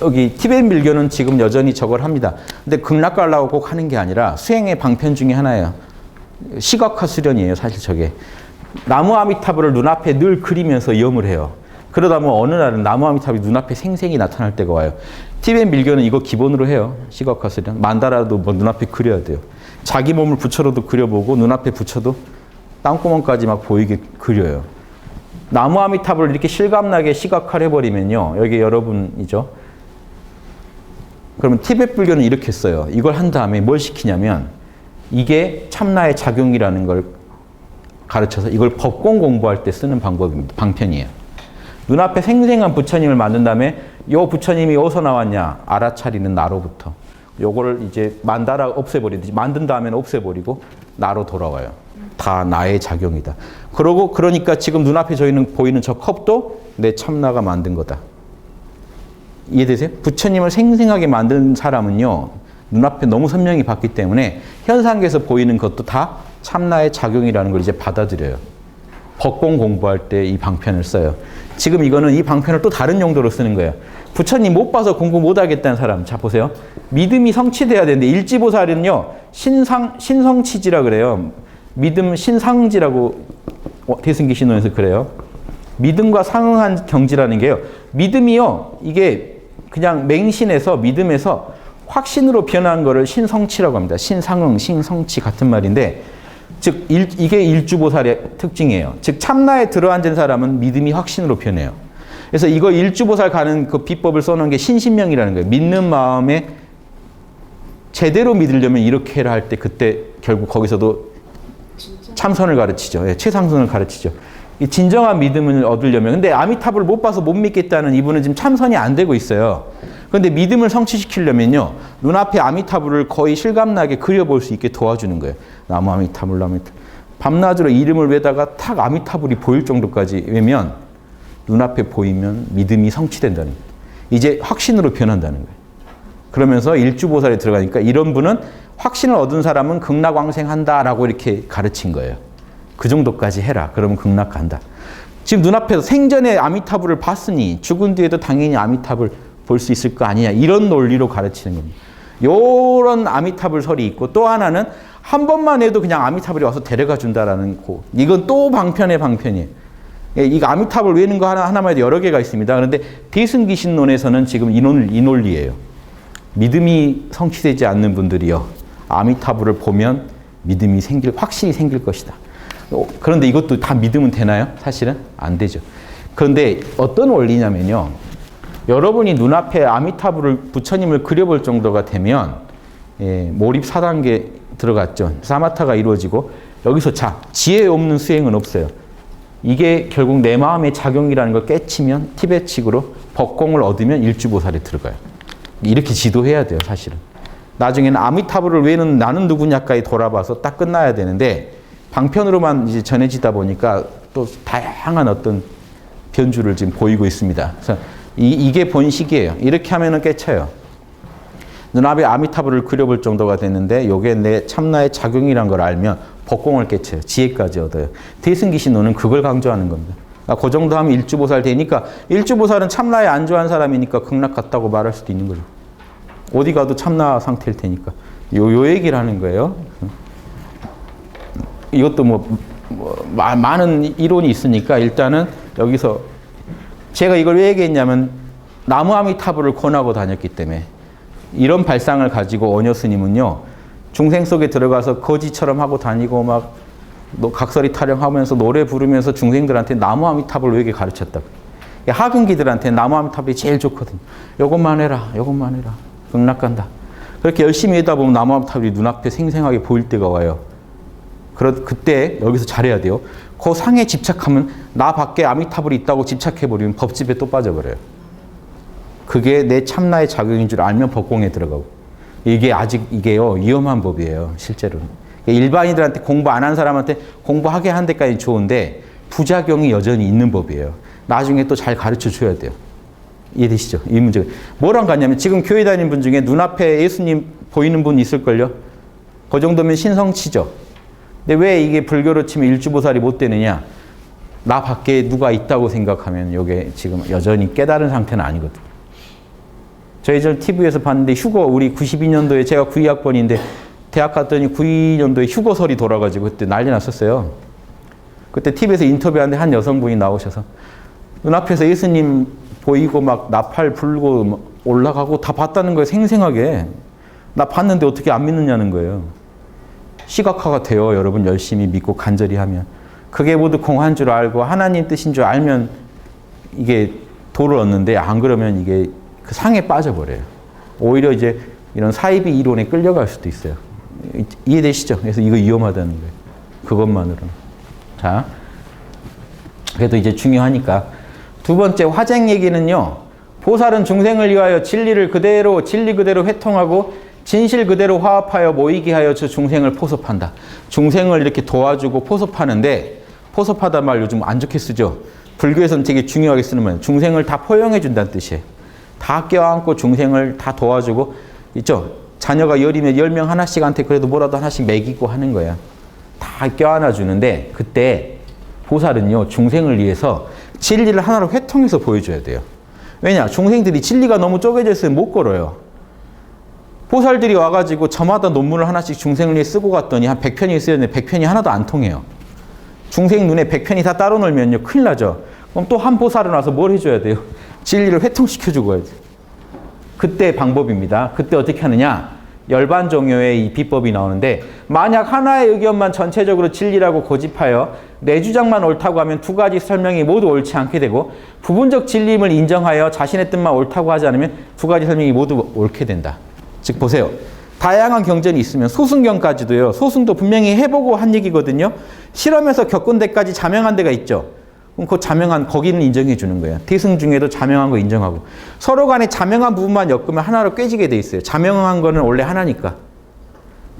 여기 티베트 밀교는 지금 여전히 저걸 합니다. 근데 극락 가려고 꼭 하는 게 아니라 수행의 방편 중에 하나예요. 시각화 수련이에요, 사실 저게. 나무 아미타불을 눈앞에 늘 그리면서 염을 해요. 그러다 보면 어느 날은 나무 아미타불이 눈앞에 생생히 나타날 때가 와요. 티베트 밀교는 이거 기본으로 해요. 시각화 수련. 만다라도 뭐 눈앞에 그려야 돼요. 자기 몸을 붙여로도 그려보고 눈앞에 붙여도 땅구멍까지 막 보이게 그려요. 나무 아미타불을 이렇게 실감나게 시각화를 해버리면요. 여기 여러분이죠. 그러면 티베트 불교는 이렇게 써요. 이걸 한 다음에 뭘 시키냐면, 이게 참나의 작용이라는 걸 가르쳐서 이걸 법공 공부할 때 쓰는 방법입니다. 방편이에요. 눈앞에 생생한 부처님을 만든 다음에 요 부처님이 어디서 나왔냐? 알아차리는 나로부터. 요거를 이제 만다라 없애버리듯이 만든 다음에는 없애버리고 나로 돌아와요. 다 나의 작용이다. 그러니까 지금 눈앞에 저희는 보이는 저 컵도 내 참나가 만든 거다. 이해되세요? 부처님을 생생하게 만든 사람은요, 눈앞에 너무 선명히 봤기 때문에 현상계에서 보이는 것도 다 참나의 작용이라는 걸 이제 받아들여요. 법공 공부할 때 이 방편을 써요. 지금 이거는 이 방편을 또 다른 용도로 쓰는 거예요. 부처님 못 봐서 공부 못 하겠다는 사람, 자 보세요. 믿음이 성취돼야 되는데, 일지보살은요, 신성치지라 그래요. 믿음 신상지라고 대승기 신론에서 그래요. 믿음과 상응한 경지라는 게요. 믿음이요, 이게 그냥 맹신에서 믿음에서 확신으로 변한 거를 신성치라고 합니다. 신상응, 신성치 같은 말인데, 즉 이게 일주보살의 특징이에요. 즉 참나에 들어앉은 사람은 믿음이 확신으로 변해요. 그래서 이거 일주보살 가는 그 비법을 써놓은 게 신신명이라는 거예요. 믿는 마음에 제대로 믿으려면 이렇게 해라 할 때, 그때 결국 거기서도 참선을 가르치죠. 예, 최상선을 가르치죠. 이 진정한 믿음을 얻으려면, 근데 아미타불을 못 봐서 못 믿겠다는 이분은 지금 참선이 안 되고 있어요. 그런데 믿음을 성취시키려면요, 눈앞에 아미타불을 거의 실감나게 그려볼 수 있게 도와주는 거예요. 나무 아미타불, 밤낮으로 이름을 외다가 탁 아미타불이 보일 정도까지 외면, 눈앞에 보이면 믿음이 성취된다는 거예요. 이제 확신으로 변한다는 거예요. 그러면서 일주보살에 들어가니까 이런 분은 확신을 얻은 사람은 극락왕생한다라고 이렇게 가르친 거예요. 그 정도까지 해라. 그러면 극락 간다. 지금 눈앞에서 생전에 아미타불을 봤으니 죽은 뒤에도 당연히 아미타불 볼 수 있을 거 아니냐. 이런 논리로 가르치는 겁니다. 요런 아미타불 설이 있고, 또 하나는 한 번만 해도 그냥 아미타불이 와서 데려가 준다라는 거. 이건 또 방편의 방편이에요. 이 아미타불 외는 거 하나만 해도 여러 개가 있습니다. 그런데 대승기신론에서는 지금 이 논리예요. 믿음이 성취되지 않는 분들이요, 아미타불을 보면 믿음이 확신이 생길 것이다. 그런데 이것도 다 믿으면 되나요? 사실은 안 되죠. 그런데 어떤 원리냐면요, 여러분이 눈앞에 아미타불을, 부처님을 그려볼 정도가 되면, 몰입 4단계 들어갔죠. 사마타가 이루어지고, 여기서 지혜 없는 수행은 없어요. 이게 결국 내 마음의 작용이라는 걸 깨치면 티베트식으로 법공을 얻으면 일주보살에 들어가요. 이렇게 지도해야 돼요, 사실은. 나중에는 아미타불을 외는 나는 누구냐까지 돌아봐서 딱 끝나야 되는데, 방편으로만 이제 전해지다 보니까 또 다양한 어떤 변주를 지금 보이고 있습니다. 그래서 이게 본식이에요. 이렇게 하면은 깨쳐요. 눈앞에 아미타불을 그려볼 정도가 됐는데, 요게 내 참나의 작용이란 걸 알면 법공을 깨쳐요. 지혜까지 얻어요. 대승기신론은 그걸 강조하는 겁니다. 그 정도 하면 일주보살 되니까, 일주보살은 참나에 안주한 사람이니까 극락 갔다고 말할 수도 있는 거죠. 어디 가도 참나 상태일 테니까. 요 얘기를 하는 거예요. 이것도 많은 이론이 있으니까 일단은 여기서 제가 이걸 왜 얘기했냐면, 나무 아미타불을 권하고 다녔기 때문에. 이런 발상을 가지고 원효 스님은요, 중생 속에 들어가서 거지처럼 하고 다니고 각설이 타령하면서 노래 부르면서 중생들한테 나무 아미타불을 왜 이렇게 가르쳤다. 하근기들한테 나무 아미타불이 제일 좋거든. 요것만 해라, 요것만 해라. 극락 간다. 그렇게 열심히 하다 보면 나무 아미타불이 눈앞에 생생하게 보일 때가 와요. 그때 여기서 잘해야 돼요. 그 상에 집착하면 나 밖에 아미타불이 있다고 집착해버리면 법집에 또 빠져버려요. 그게 내 참나의 작용인 줄 알면 법공에 들어가고. 이게요, 위험한 법이에요, 실제로는. 일반인들한테 공부 안 한 사람한테 공부하게 한 데까지 좋은데 부작용이 여전히 있는 법이에요. 나중에 또 잘 가르쳐 줘야 돼요. 이해되시죠? 이 문제가. 뭐랑 같냐면 지금 교회 다니는 분 중에 눈앞에 예수님 보이는 분 있을걸요? 그 정도면 신성치죠. 근데 왜 이게 불교로 치면 일주보살이 못 되느냐? 나 밖에 누가 있다고 생각하면 이게 지금 여전히 깨달은 상태는 아니거든요. 저희 전 TV에서 봤는데 우리 92년도에 제가 92학번인데 대학 갔더니 92년도에 휴거설이 돌아가지고 그때 난리 났었어요. 그때 TV에서 인터뷰하는데 한 여성분이 나오셔서 눈앞에서 예수님 보이고 막 나팔 불고 막 올라가고 다 봤다는 거예요. 생생하게. 나 봤는데 어떻게 안 믿느냐는 거예요. 시각화가 돼요. 여러분 열심히 믿고 간절히 하면. 그게 모두 공한 줄 알고 하나님 뜻인 줄 알면 이게 도를 얻는데 안 그러면 이게 그 상에 빠져버려요. 오히려 이제 이런 사이비 이론에 끌려갈 수도 있어요. 이해되시죠? 그래서 이거 위험하다는 거예요. 그것만으로는. 자, 그래도 이제 중요하니까. 두 번째 화쟁 얘기는요. 보살은 중생을 위하여 진리 그대로 회통하고 진실 그대로 화합하여 모이게 하여 저 중생을 포섭한다. 중생을 이렇게 도와주고 포섭하는데, 포섭하다 말 요즘 안 좋게 쓰죠. 불교에서는 되게 중요하게 쓰는 말이에요. 중생을 다 포용해 준다는 뜻이에요. 다 껴안고 중생을 다 도와주고, 있죠? 자녀가 10명 하나씩한테 그래도 뭐라도 하나씩 먹이고 하는 거야. 다 껴안아 주는데, 그때 보살은요, 중생을 위해서 진리를 하나로 회통해서 보여줘야 돼요. 왜냐? 중생들이 진리가 너무 쪼개져 있으면 못 걸어요. 보살들이 와가지고 저마다 논문을 하나씩 중생을 위해 쓰고 갔더니 한 100편이 쓰였는데 100편이 하나도 안 통해요. 중생 눈에 100편이 다 따로 놀면요, 큰일 나죠. 그럼 또 한 보살은 와서 뭘 해줘야 돼요? 진리를 회통시켜주고 가야죠. 그때 방법입니다. 그때 어떻게 하느냐? 열반종교의 이 비법이 나오는데, 만약 하나의 의견만 전체적으로 진리라고 고집하여 내 주장만 옳다고 하면 두 가지 설명이 모두 옳지 않게 되고, 부분적 진리임을 인정하여 자신의 뜻만 옳다고 하지 않으면 두 가지 설명이 모두 옳게 된다. 즉 보세요. 다양한 경전이 있으면 소승경까지도요. 소승도 분명히 해보고 한 얘기거든요. 실험에서 겪은 데까지 자명한 데가 있죠. 그럼 그 자명한 거기는 인정해 주는 거예요. 대승 중에도 자명한 거 인정하고. 서로 간에 자명한 부분만 엮으면 하나로 꿰지게 돼 있어요. 자명한 거는 원래 하나니까.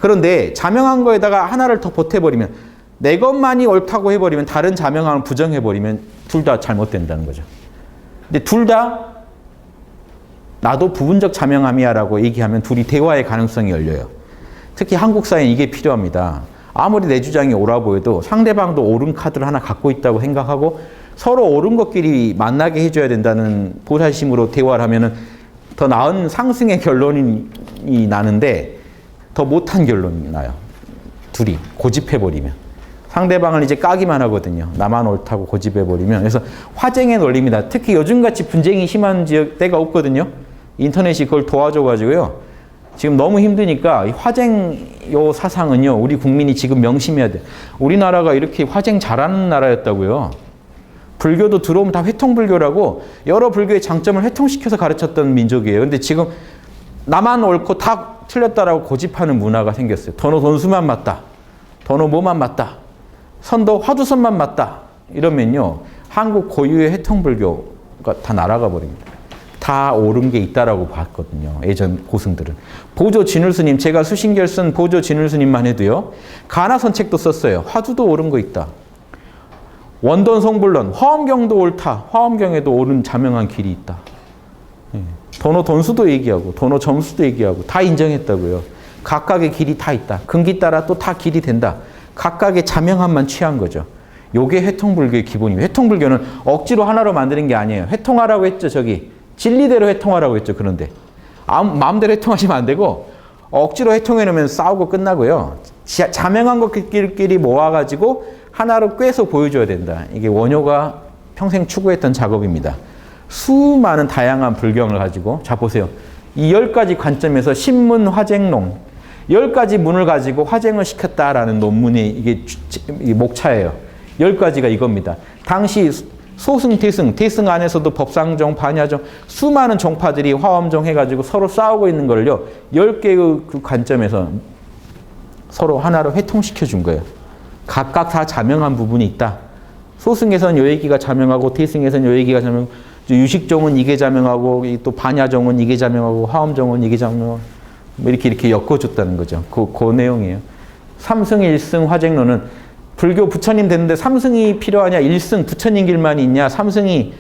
그런데 자명한 거에다가 하나를 더 보태버리면, 내 것만이 옳다고 해버리면 다른 자명함을 부정해버리면 둘 다 잘못된다는 거죠. 근데 둘 다 나도 부분적 자명함이야 라고 얘기하면 둘이 대화의 가능성이 열려요. 특히 한국 사회는 이게 필요합니다. 아무리 내 주장이 옳아 보여도 상대방도 옳은 카드를 하나 갖고 있다고 생각하고 서로 옳은 것끼리 만나게 해줘야 된다는 보살심으로 대화를 하면은 더 나은 상승의 결론이 나는데 더 못한 결론이 나요. 둘이 고집해버리면. 상대방을 이제 까기만 하거든요. 나만 옳다고 고집해버리면. 그래서 화쟁의 논리입니다. 특히 요즘같이 분쟁이 심한 때가 없거든요. 인터넷이 그걸 도와줘가지고요. 지금 너무 힘드니까 이 화쟁 요 사상은요, 우리 국민이 지금 명심해야 돼. 우리나라가 이렇게 화쟁 잘하는 나라였다고요. 불교도 들어오면 다 회통불교라고 여러 불교의 장점을 회통시켜서 가르쳤던 민족이에요. 근데 지금 나만 옳고 다 틀렸다라고 고집하는 문화가 생겼어요. 더너 돈수만 맞다. 더너 뭐만 맞다. 선도 화두선만 맞다. 이러면요, 한국 고유의 회통불교가 다 날아가 버립니다. 다 옳은 게 있다라고 봤거든요. 예전 고승들은. 보조 진울스님, 제가 수신결 쓴 보조 진울스님만 해도요, 가나선책도 썼어요. 화두도 옳은 거 있다. 원돈 성불론, 화엄경도 옳다. 화엄경에도 옳은 자명한 길이 있다. 도노 돈수도 얘기하고 도노 점수도 얘기하고 다 인정했다고요. 각각의 길이 다 있다. 근기 따라 또 다 길이 된다. 각각의 자명함만 취한 거죠. 요게 회통불교의 기본이에요. 회통불교는 억지로 하나로 만드는 게 아니에요. 회통하라고 했죠. 저기 진리대로 회통하라고 했죠. 그런데 마음대로 회통하시면 안 되고 억지로 회통해놓으면 싸우고 끝나고요. 자명한 것끼리 모아가지고 하나로 꿰서 보여줘야 된다. 이게 원효가 평생 추구했던 작업입니다. 수많은 다양한 불경을 가지고, 자 보세요. 이 10가지 관점에서 신문 화쟁론, 10가지 문을 가지고 화쟁을 시켰다라는 논문이 이게 목차예요. 10가지가 이겁니다. 당시 소승, 대승, 대승 안에서도 법상종, 반야종, 수많은 종파들이 화엄종 해가지고 서로 싸우고 있는 걸요, 10개의 그 관점에서 서로 하나로 회통시켜 준 거예요. 각각 다 자명한 부분이 있다. 소승에서는 요 얘기가 자명하고, 대승에서는 요 얘기가 자명하고, 유식종은 이게 자명하고, 또 반야종은 이게 자명하고, 화엄종은 이게 자명하고, 뭐 이렇게 엮어줬다는 거죠. 그 내용이에요. 삼승, 일승, 화쟁론은 불교 부처님 됐는데 삼승이 필요하냐, 일승 부처님 길만 있냐, 삼승이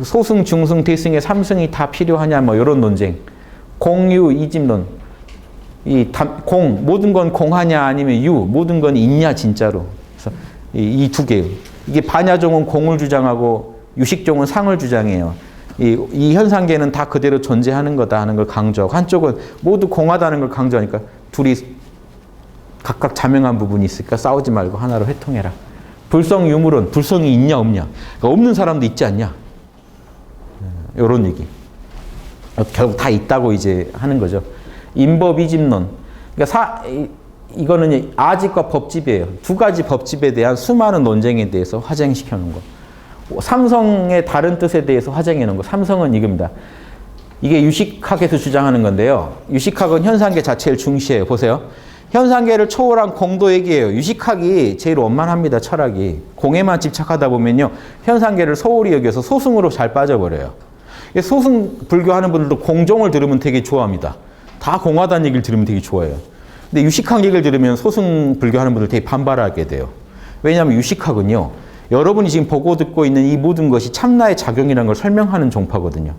소승, 중승, 대승의 삼승이 다 필요하냐, 뭐 이런 논쟁. 공유, 이집론. 모든 건 공하냐 아니면 유, 모든 건 있냐 진짜로. 그래서 이 두 개. 이게 반야종은 공을 주장하고 유식종은 상을 주장해요. 이 현상계는 다 그대로 존재하는 거다 하는 걸 강조하고, 한쪽은 모두 공하다는 걸 강조하니까 둘이 각각 자명한 부분이 있으니까 싸우지 말고 하나로 회통해라. 불성 유물론, 불성이 있냐 없냐. 그러니까 없는 사람도 있지 않냐. 이런 얘기. 결국 다 있다고 이제 하는 거죠. 인법 이집론. 그러니까 이거는 아집과 법집이에요. 두 가지 법집에 대한 수많은 논쟁에 대해서 화쟁시켜 놓은 거. 삼성의 다른 뜻에 대해서 화쟁해 놓은 거. 삼성은 이겁니다. 이게 유식학에서 주장하는 건데요. 유식학은 현상계 자체를 중시해요. 보세요. 현상계를 초월한 공도 얘기예요. 유식학이 제일 원만합니다. 철학이. 공에만 집착하다 보면요, 현상계를 소홀히 여겨서 소승으로 잘 빠져버려요. 소승 불교하는 분들도 공종을 들으면 되게 좋아합니다. 다 공하다는 얘기를 들으면 되게 좋아해요. 근데 유식학 얘기를 들으면 소승 불교하는 분들 되게 반발하게 돼요. 왜냐하면 유식학은요, 여러분이 지금 보고 듣고 있는 이 모든 것이 참나의 작용이라는 걸 설명하는 종파거든요.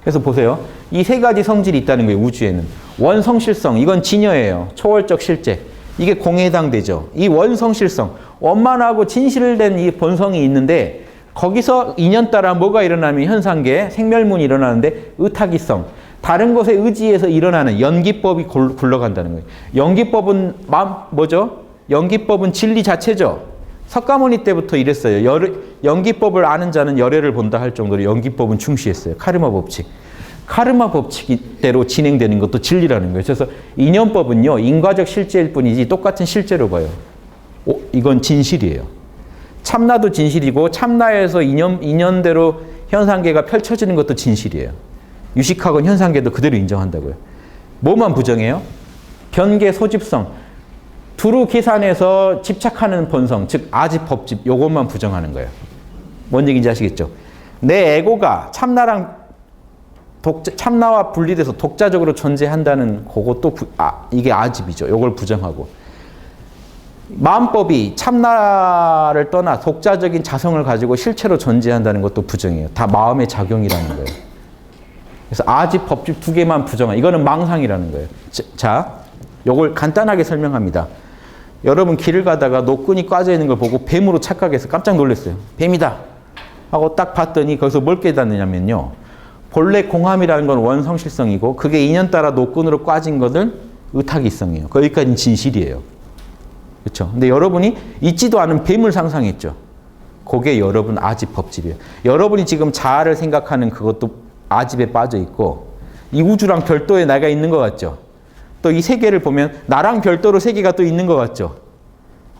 그래서 보세요. 이 세 가지 성질이 있다는 거예요. 우주에는. 원성실성, 이건 진여예요. 초월적 실제. 이게 공에 해당되죠. 이 원성실성, 원만하고 진실된 이 본성이 있는데, 거기서 인연 따라 뭐가 일어나면 현상계, 생멸문이 일어나는데, 의탁이성, 다른 것에 의지해서 일어나는 연기법이 굴러간다는 거예요. 연기법은 뭐죠? 연기법은 진리 자체죠. 석가모니 때부터 이랬어요. 연기법을 아는 자는 열애를 본다 할 정도로 연기법은 중시했어요. 카르마 법칙. 카르마 법칙대로 진행되는 것도 진리라는 거예요. 그래서 인연법은요, 인과적 실제일 뿐이지 똑같은 실제로 봐요. 이건 진실이에요. 참나도 진실이고, 참나에서 인연대로 현상계가 펼쳐지는 것도 진실이에요. 유식학은 현상계도 그대로 인정한다고요. 뭐만 부정해요? 변계 소집성. 두루 계산해서 집착하는 본성, 즉 아집, 법집, 요것만 부정하는 거예요. 뭔 얘기인지 아시겠죠? 내 에고가 참나와 분리돼서 독자적으로 존재한다는 그것도 이게 아집이죠. 요걸 부정하고. 마음법이 참나를 떠나 독자적인 자성을 가지고 실체로 존재한다는 것도 부정해요. 다 마음의 작용이라는 거예요. 그래서 아집, 법집 두 개만 부정하. 이거는 망상이라는 거예요. 자, 요걸 간단하게 설명합니다. 여러분 길을 가다가 노끈이 꽈져 있는 걸 보고 뱀으로 착각해서 깜짝 놀랐어요. 뱀이다 하고 딱 봤더니 거기서 뭘 깨닫느냐면요, 본래 공함이라는 건 원성실성이고, 그게 인연 따라 노끈으로 꽈진 것은 의탁이성이에요. 거기까지는 진실이에요. 그렇죠? 근데 여러분이 있지도 않은 뱀을 상상했죠. 그게 여러분 아집, 법집이에요. 여러분이 지금 자아를 생각하는 그것도 아집에 빠져 있고, 이 우주랑 별도의 나가 있는 것 같죠? 또 이 세계를 보면 나랑 별도로 세계가 또 있는 것 같죠?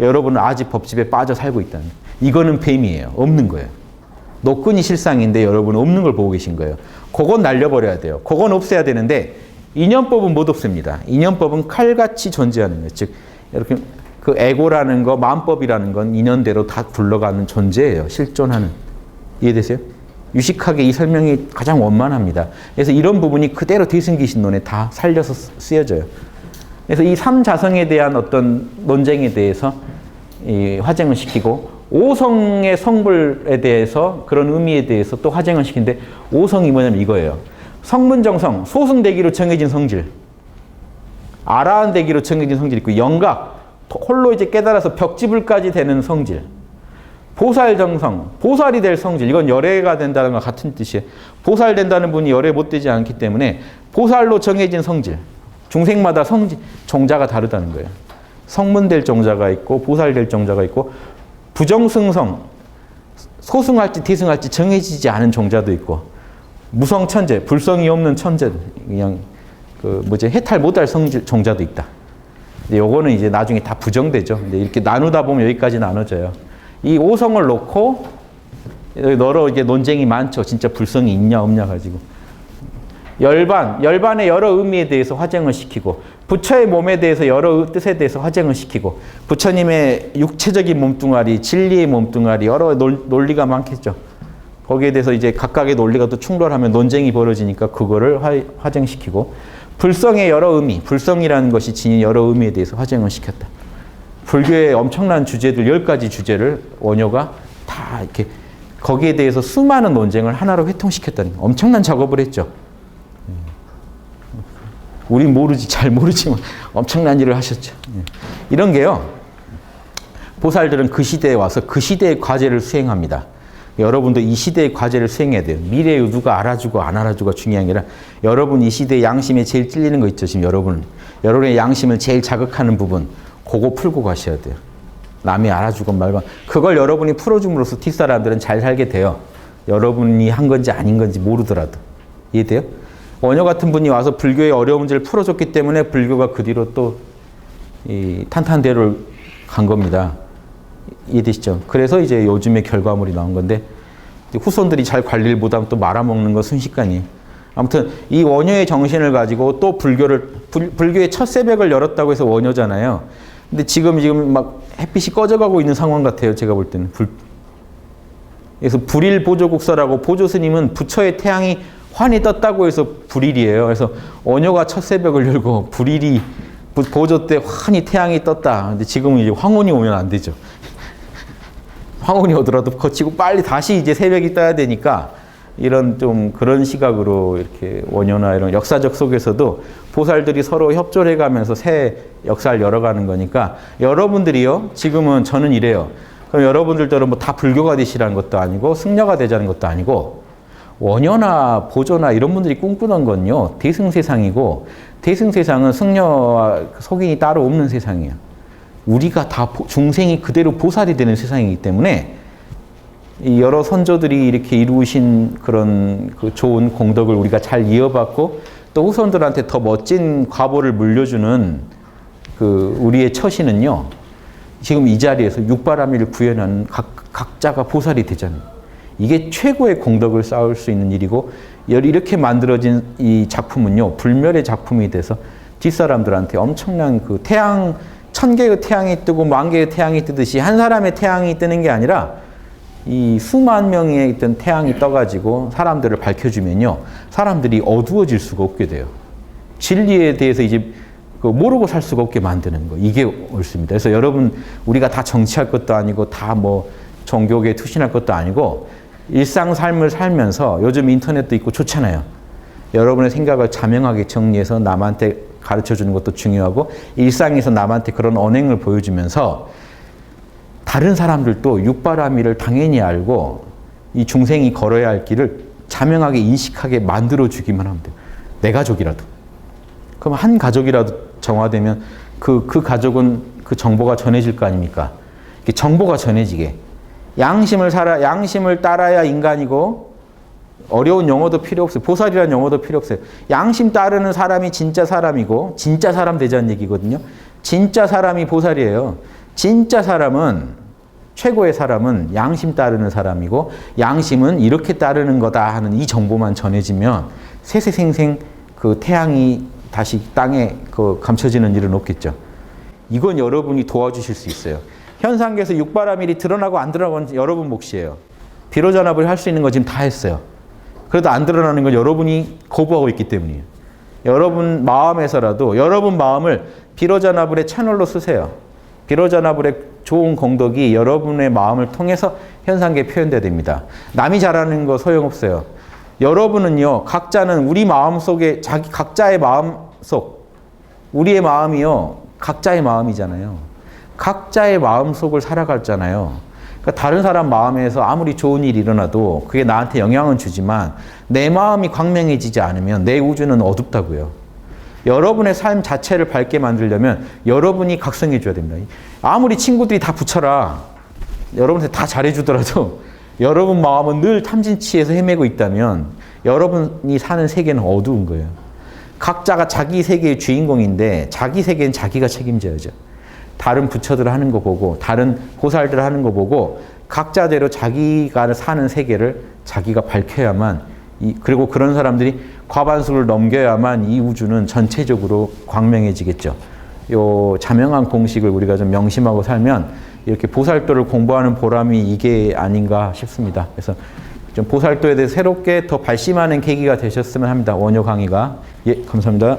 여러분은 아집, 법집에 빠져 살고 있다는 거예요. 이거는 뱀이에요. 없는 거예요. 노끈이 실상인데 여러분은 없는 걸 보고 계신 거예요. 그건 날려버려야 돼요. 그건 없애야 되는데, 인연법은 못 없앱니다. 인연법은 칼같이 존재하는 거예요. 즉 이렇게 그 에고라는 거, 마음법이라는 건 인연대로 다 굴러가는 존재예요. 실존하는. 이해되세요? 유식학의 이 설명이 가장 원만합니다. 그래서 이런 부분이 그대로 대승기신론에 다 살려서 쓰여져요. 그래서 이 삼자성에 대한 어떤 논쟁에 대해서 화쟁을 시키고, 오성의 성불에 대해서, 그런 의미에 대해서 또 화쟁을 시키는데, 오성이 뭐냐면 이거예요. 성문정성, 소승대기로 정해진 성질, 아라한대기로 정해진 성질 있고, 영각, 홀로 이제 깨달아서 벽지불까지 되는 성질, 보살정성, 보살이 될 성질, 이건 열애가 된다는 것 같은 뜻이에요. 보살 된다는 분이 열애 못 되지 않기 때문에 보살로 정해진 성질, 중생마다 종자가 다르다는 거예요. 성문될 종자가 있고 보살될 종자가 있고, 부정승성, 소승할지 대승할지 정해지지 않은 종자도 있고, 무성천재, 불성이 없는 천재, 그냥 해탈 못할 종자도 있다. 근데 요거는 이제 나중에 다 부정되죠. 근데 이렇게 나누다 보면 여기까지 나눠져요. 이 오성을 놓고 여러 이제 논쟁이 많죠. 진짜 불성이 있냐 없냐 가지고. 열반의 여러 의미에 대해서 화쟁을 시키고, 부처의 몸에 대해서 여러 뜻에 대해서 화쟁을 시키고, 부처님의 육체적인 몸뚱아리, 진리의 몸뚱아리, 여러 논리가 많겠죠. 거기에 대해서 이제 각각의 논리가 또 충돌하면 논쟁이 벌어지니까 그거를 화쟁시키고, 불성의 여러 의미, 불성이라는 것이 지닌 여러 의미에 대해서 화쟁을 시켰다. 불교의 엄청난 주제들, 10가지 주제를 원효가 다 이렇게 거기에 대해서 수많은 논쟁을 하나로 회통시켰다는 엄청난 작업을 했죠. 우린 모르지, 잘 모르지만 엄청난 일을 하셨죠. 이런 게요, 보살들은 그 시대에 와서 그 시대의 과제를 수행합니다. 여러분도 이 시대의 과제를 수행해야 돼요. 미래의 누가 알아주고 안 알아주고가 중요한 게 아니라 여러분 이 시대의 양심에 제일 찔리는 거 있죠. 지금 여러분의 양심을 제일 자극하는 부분, 그거 풀고 가셔야 돼요. 남이 알아주건 말건 그걸 여러분이 풀어줌으로써 뒷사람들은 잘 살게 돼요. 여러분이 한 건지 아닌 건지 모르더라도. 이해돼요? 원효 같은 분이 와서 불교의 어려운 문제를 풀어줬기 때문에 불교가 그 뒤로 또 이 탄탄대로를 간 겁니다. 이해되시죠? 그래서 이제 요즘의 결과물이 나온 건데, 후손들이 잘 관리를 못하면 또 말아먹는 거 순식간이에요. 아무튼 이 원효의 정신을 가지고 또 불교의 첫 새벽을 열었다고 해서 원효잖아요. 근데 지금 막 햇빛이 꺼져가고 있는 상황 같아요. 제가 볼 때는. 그래서 불일 보조국서라고, 보조스님은 부처의 태양이 환히 떴다고 해서 불일이에요. 그래서 원효가 첫 새벽을 열고 불일이 보조 때 환히 태양이 떴다. 근데 지금은 이제 황혼이 오면 안 되죠. 황혼이 오더라도 거치고 빨리 다시 이제 새벽이 떠야 되니까, 이런 좀 그런 시각으로 이렇게 원효나 이런 역사적 속에서도 보살들이 서로 협조를 해가면서 새 역사를 열어가는 거니까, 여러분들이요, 지금은 저는 이래요. 그럼 여러분들처럼 뭐 다 불교가 되시라는 것도 아니고 승려가 되자는 것도 아니고, 원효나 보조나 이런 분들이 꿈꾸던 건요, 대승세상이고, 대승세상은 승려와 속인이 따로 없는 세상이에요. 우리가 다 중생이 그대로 보살이 되는 세상이기 때문에, 이 여러 선조들이 이렇게 이루신 그런 그 좋은 공덕을 우리가 잘 이어받고, 또 후손들한테 더 멋진 과보를 물려주는 그 우리의 처신은요, 지금 이 자리에서 육바라밀을 구현하는 각자가 보살이 되잖아요. 이게 최고의 공덕을 쌓을 수 있는 일이고, 이렇게 만들어진 이 작품은요, 불멸의 작품이 돼서 뒷사람들한테 엄청난 그 태양, 1000개의 태양이 뜨고 10,000개의 태양이 뜨듯이 한 사람의 태양이 뜨는 게 아니라 이 수만 명의 있던 태양이 떠가지고 사람들을 밝혀주면요, 사람들이 어두워질 수가 없게 돼요. 진리에 대해서 이제 모르고 살 수가 없게 만드는 거, 이게 옳습니다. 그래서 여러분, 우리가 다 정치할 것도 아니고 다 뭐 종교계에 투신할 것도 아니고, 일상 삶을 살면서, 요즘 인터넷도 있고 좋잖아요. 여러분의 생각을 자명하게 정리해서 남한테 가르쳐주는 것도 중요하고, 일상에서 남한테 그런 언행을 보여주면서 다른 사람들도 육바라밀을 당연히 알고 이 중생이 걸어야 할 길을 자명하게 인식하게 만들어주기만 하면 돼요. 내 가족이라도. 그럼 한 가족이라도 정화되면 그 가족은 그 정보가 전해질 거 아닙니까? 정보가 전해지게. 양심을 따라야 인간이고, 어려운 용어도 필요 없어요. 보살이라는 용어도 필요 없어요. 양심 따르는 사람이 진짜 사람이고, 진짜 사람 되자는 얘기거든요. 진짜 사람이 보살이에요. 진짜 사람은, 최고의 사람은 양심 따르는 사람이고, 양심은 이렇게 따르는 거다 하는 이 정보만 전해지면 세세생생 그 태양이 다시 땅에 감춰지는 일은 없겠죠. 이건 여러분이 도와주실 수 있어요. 현상계에서 육바라밀이 드러나고 안 드러나고 여러분 몫이에요. 비로자납을 할 수 있는 거 지금 다 했어요. 그래도 안 드러나는 건 여러분이 거부하고 있기 때문이에요. 여러분 마음에서라도 여러분 마음을 비로자납의 채널로 쓰세요. 비로자납의 좋은 공덕이 여러분의 마음을 통해서 현상계에 표현돼야 됩니다. 남이 잘하는 거 소용없어요. 여러분은요, 각자는 우리 마음 속에 각자의 마음 속, 우리의 마음이요, 각자의 마음이잖아요. 각자의 마음 속을 살아갔잖아요. 그러니까 다른 사람 마음에서 아무리 좋은 일이 일어나도 그게 나한테 영향은 주지만 내 마음이 광명해지지 않으면 내 우주는 어둡다고요. 여러분의 삶 자체를 밝게 만들려면 여러분이 각성해 줘야 됩니다. 아무리 친구들이 다 붙여라, 여러분한테 다 잘해주더라도 여러분 마음은 늘 탐진치에서 헤매고 있다면 여러분이 사는 세계는 어두운 거예요. 각자가 자기 세계의 주인공인데 자기 세계는 자기가 책임져야죠. 다른 부처들 하는 거 보고, 다른 보살들 하는 거 보고 각자대로 자기가 사는 세계를 자기가 밝혀야만 그리고 그런 사람들이 과반수를 넘겨야만 이 우주는 전체적으로 광명해지겠죠. 요 자명한 공식을 우리가 좀 명심하고 살면 이렇게 보살도를 공부하는 보람이 이게 아닌가 싶습니다. 그래서 좀 보살도에 대해 새롭게 더 발심하는 계기가 되셨으면 합니다. 원효 강의가. 예, 감사합니다.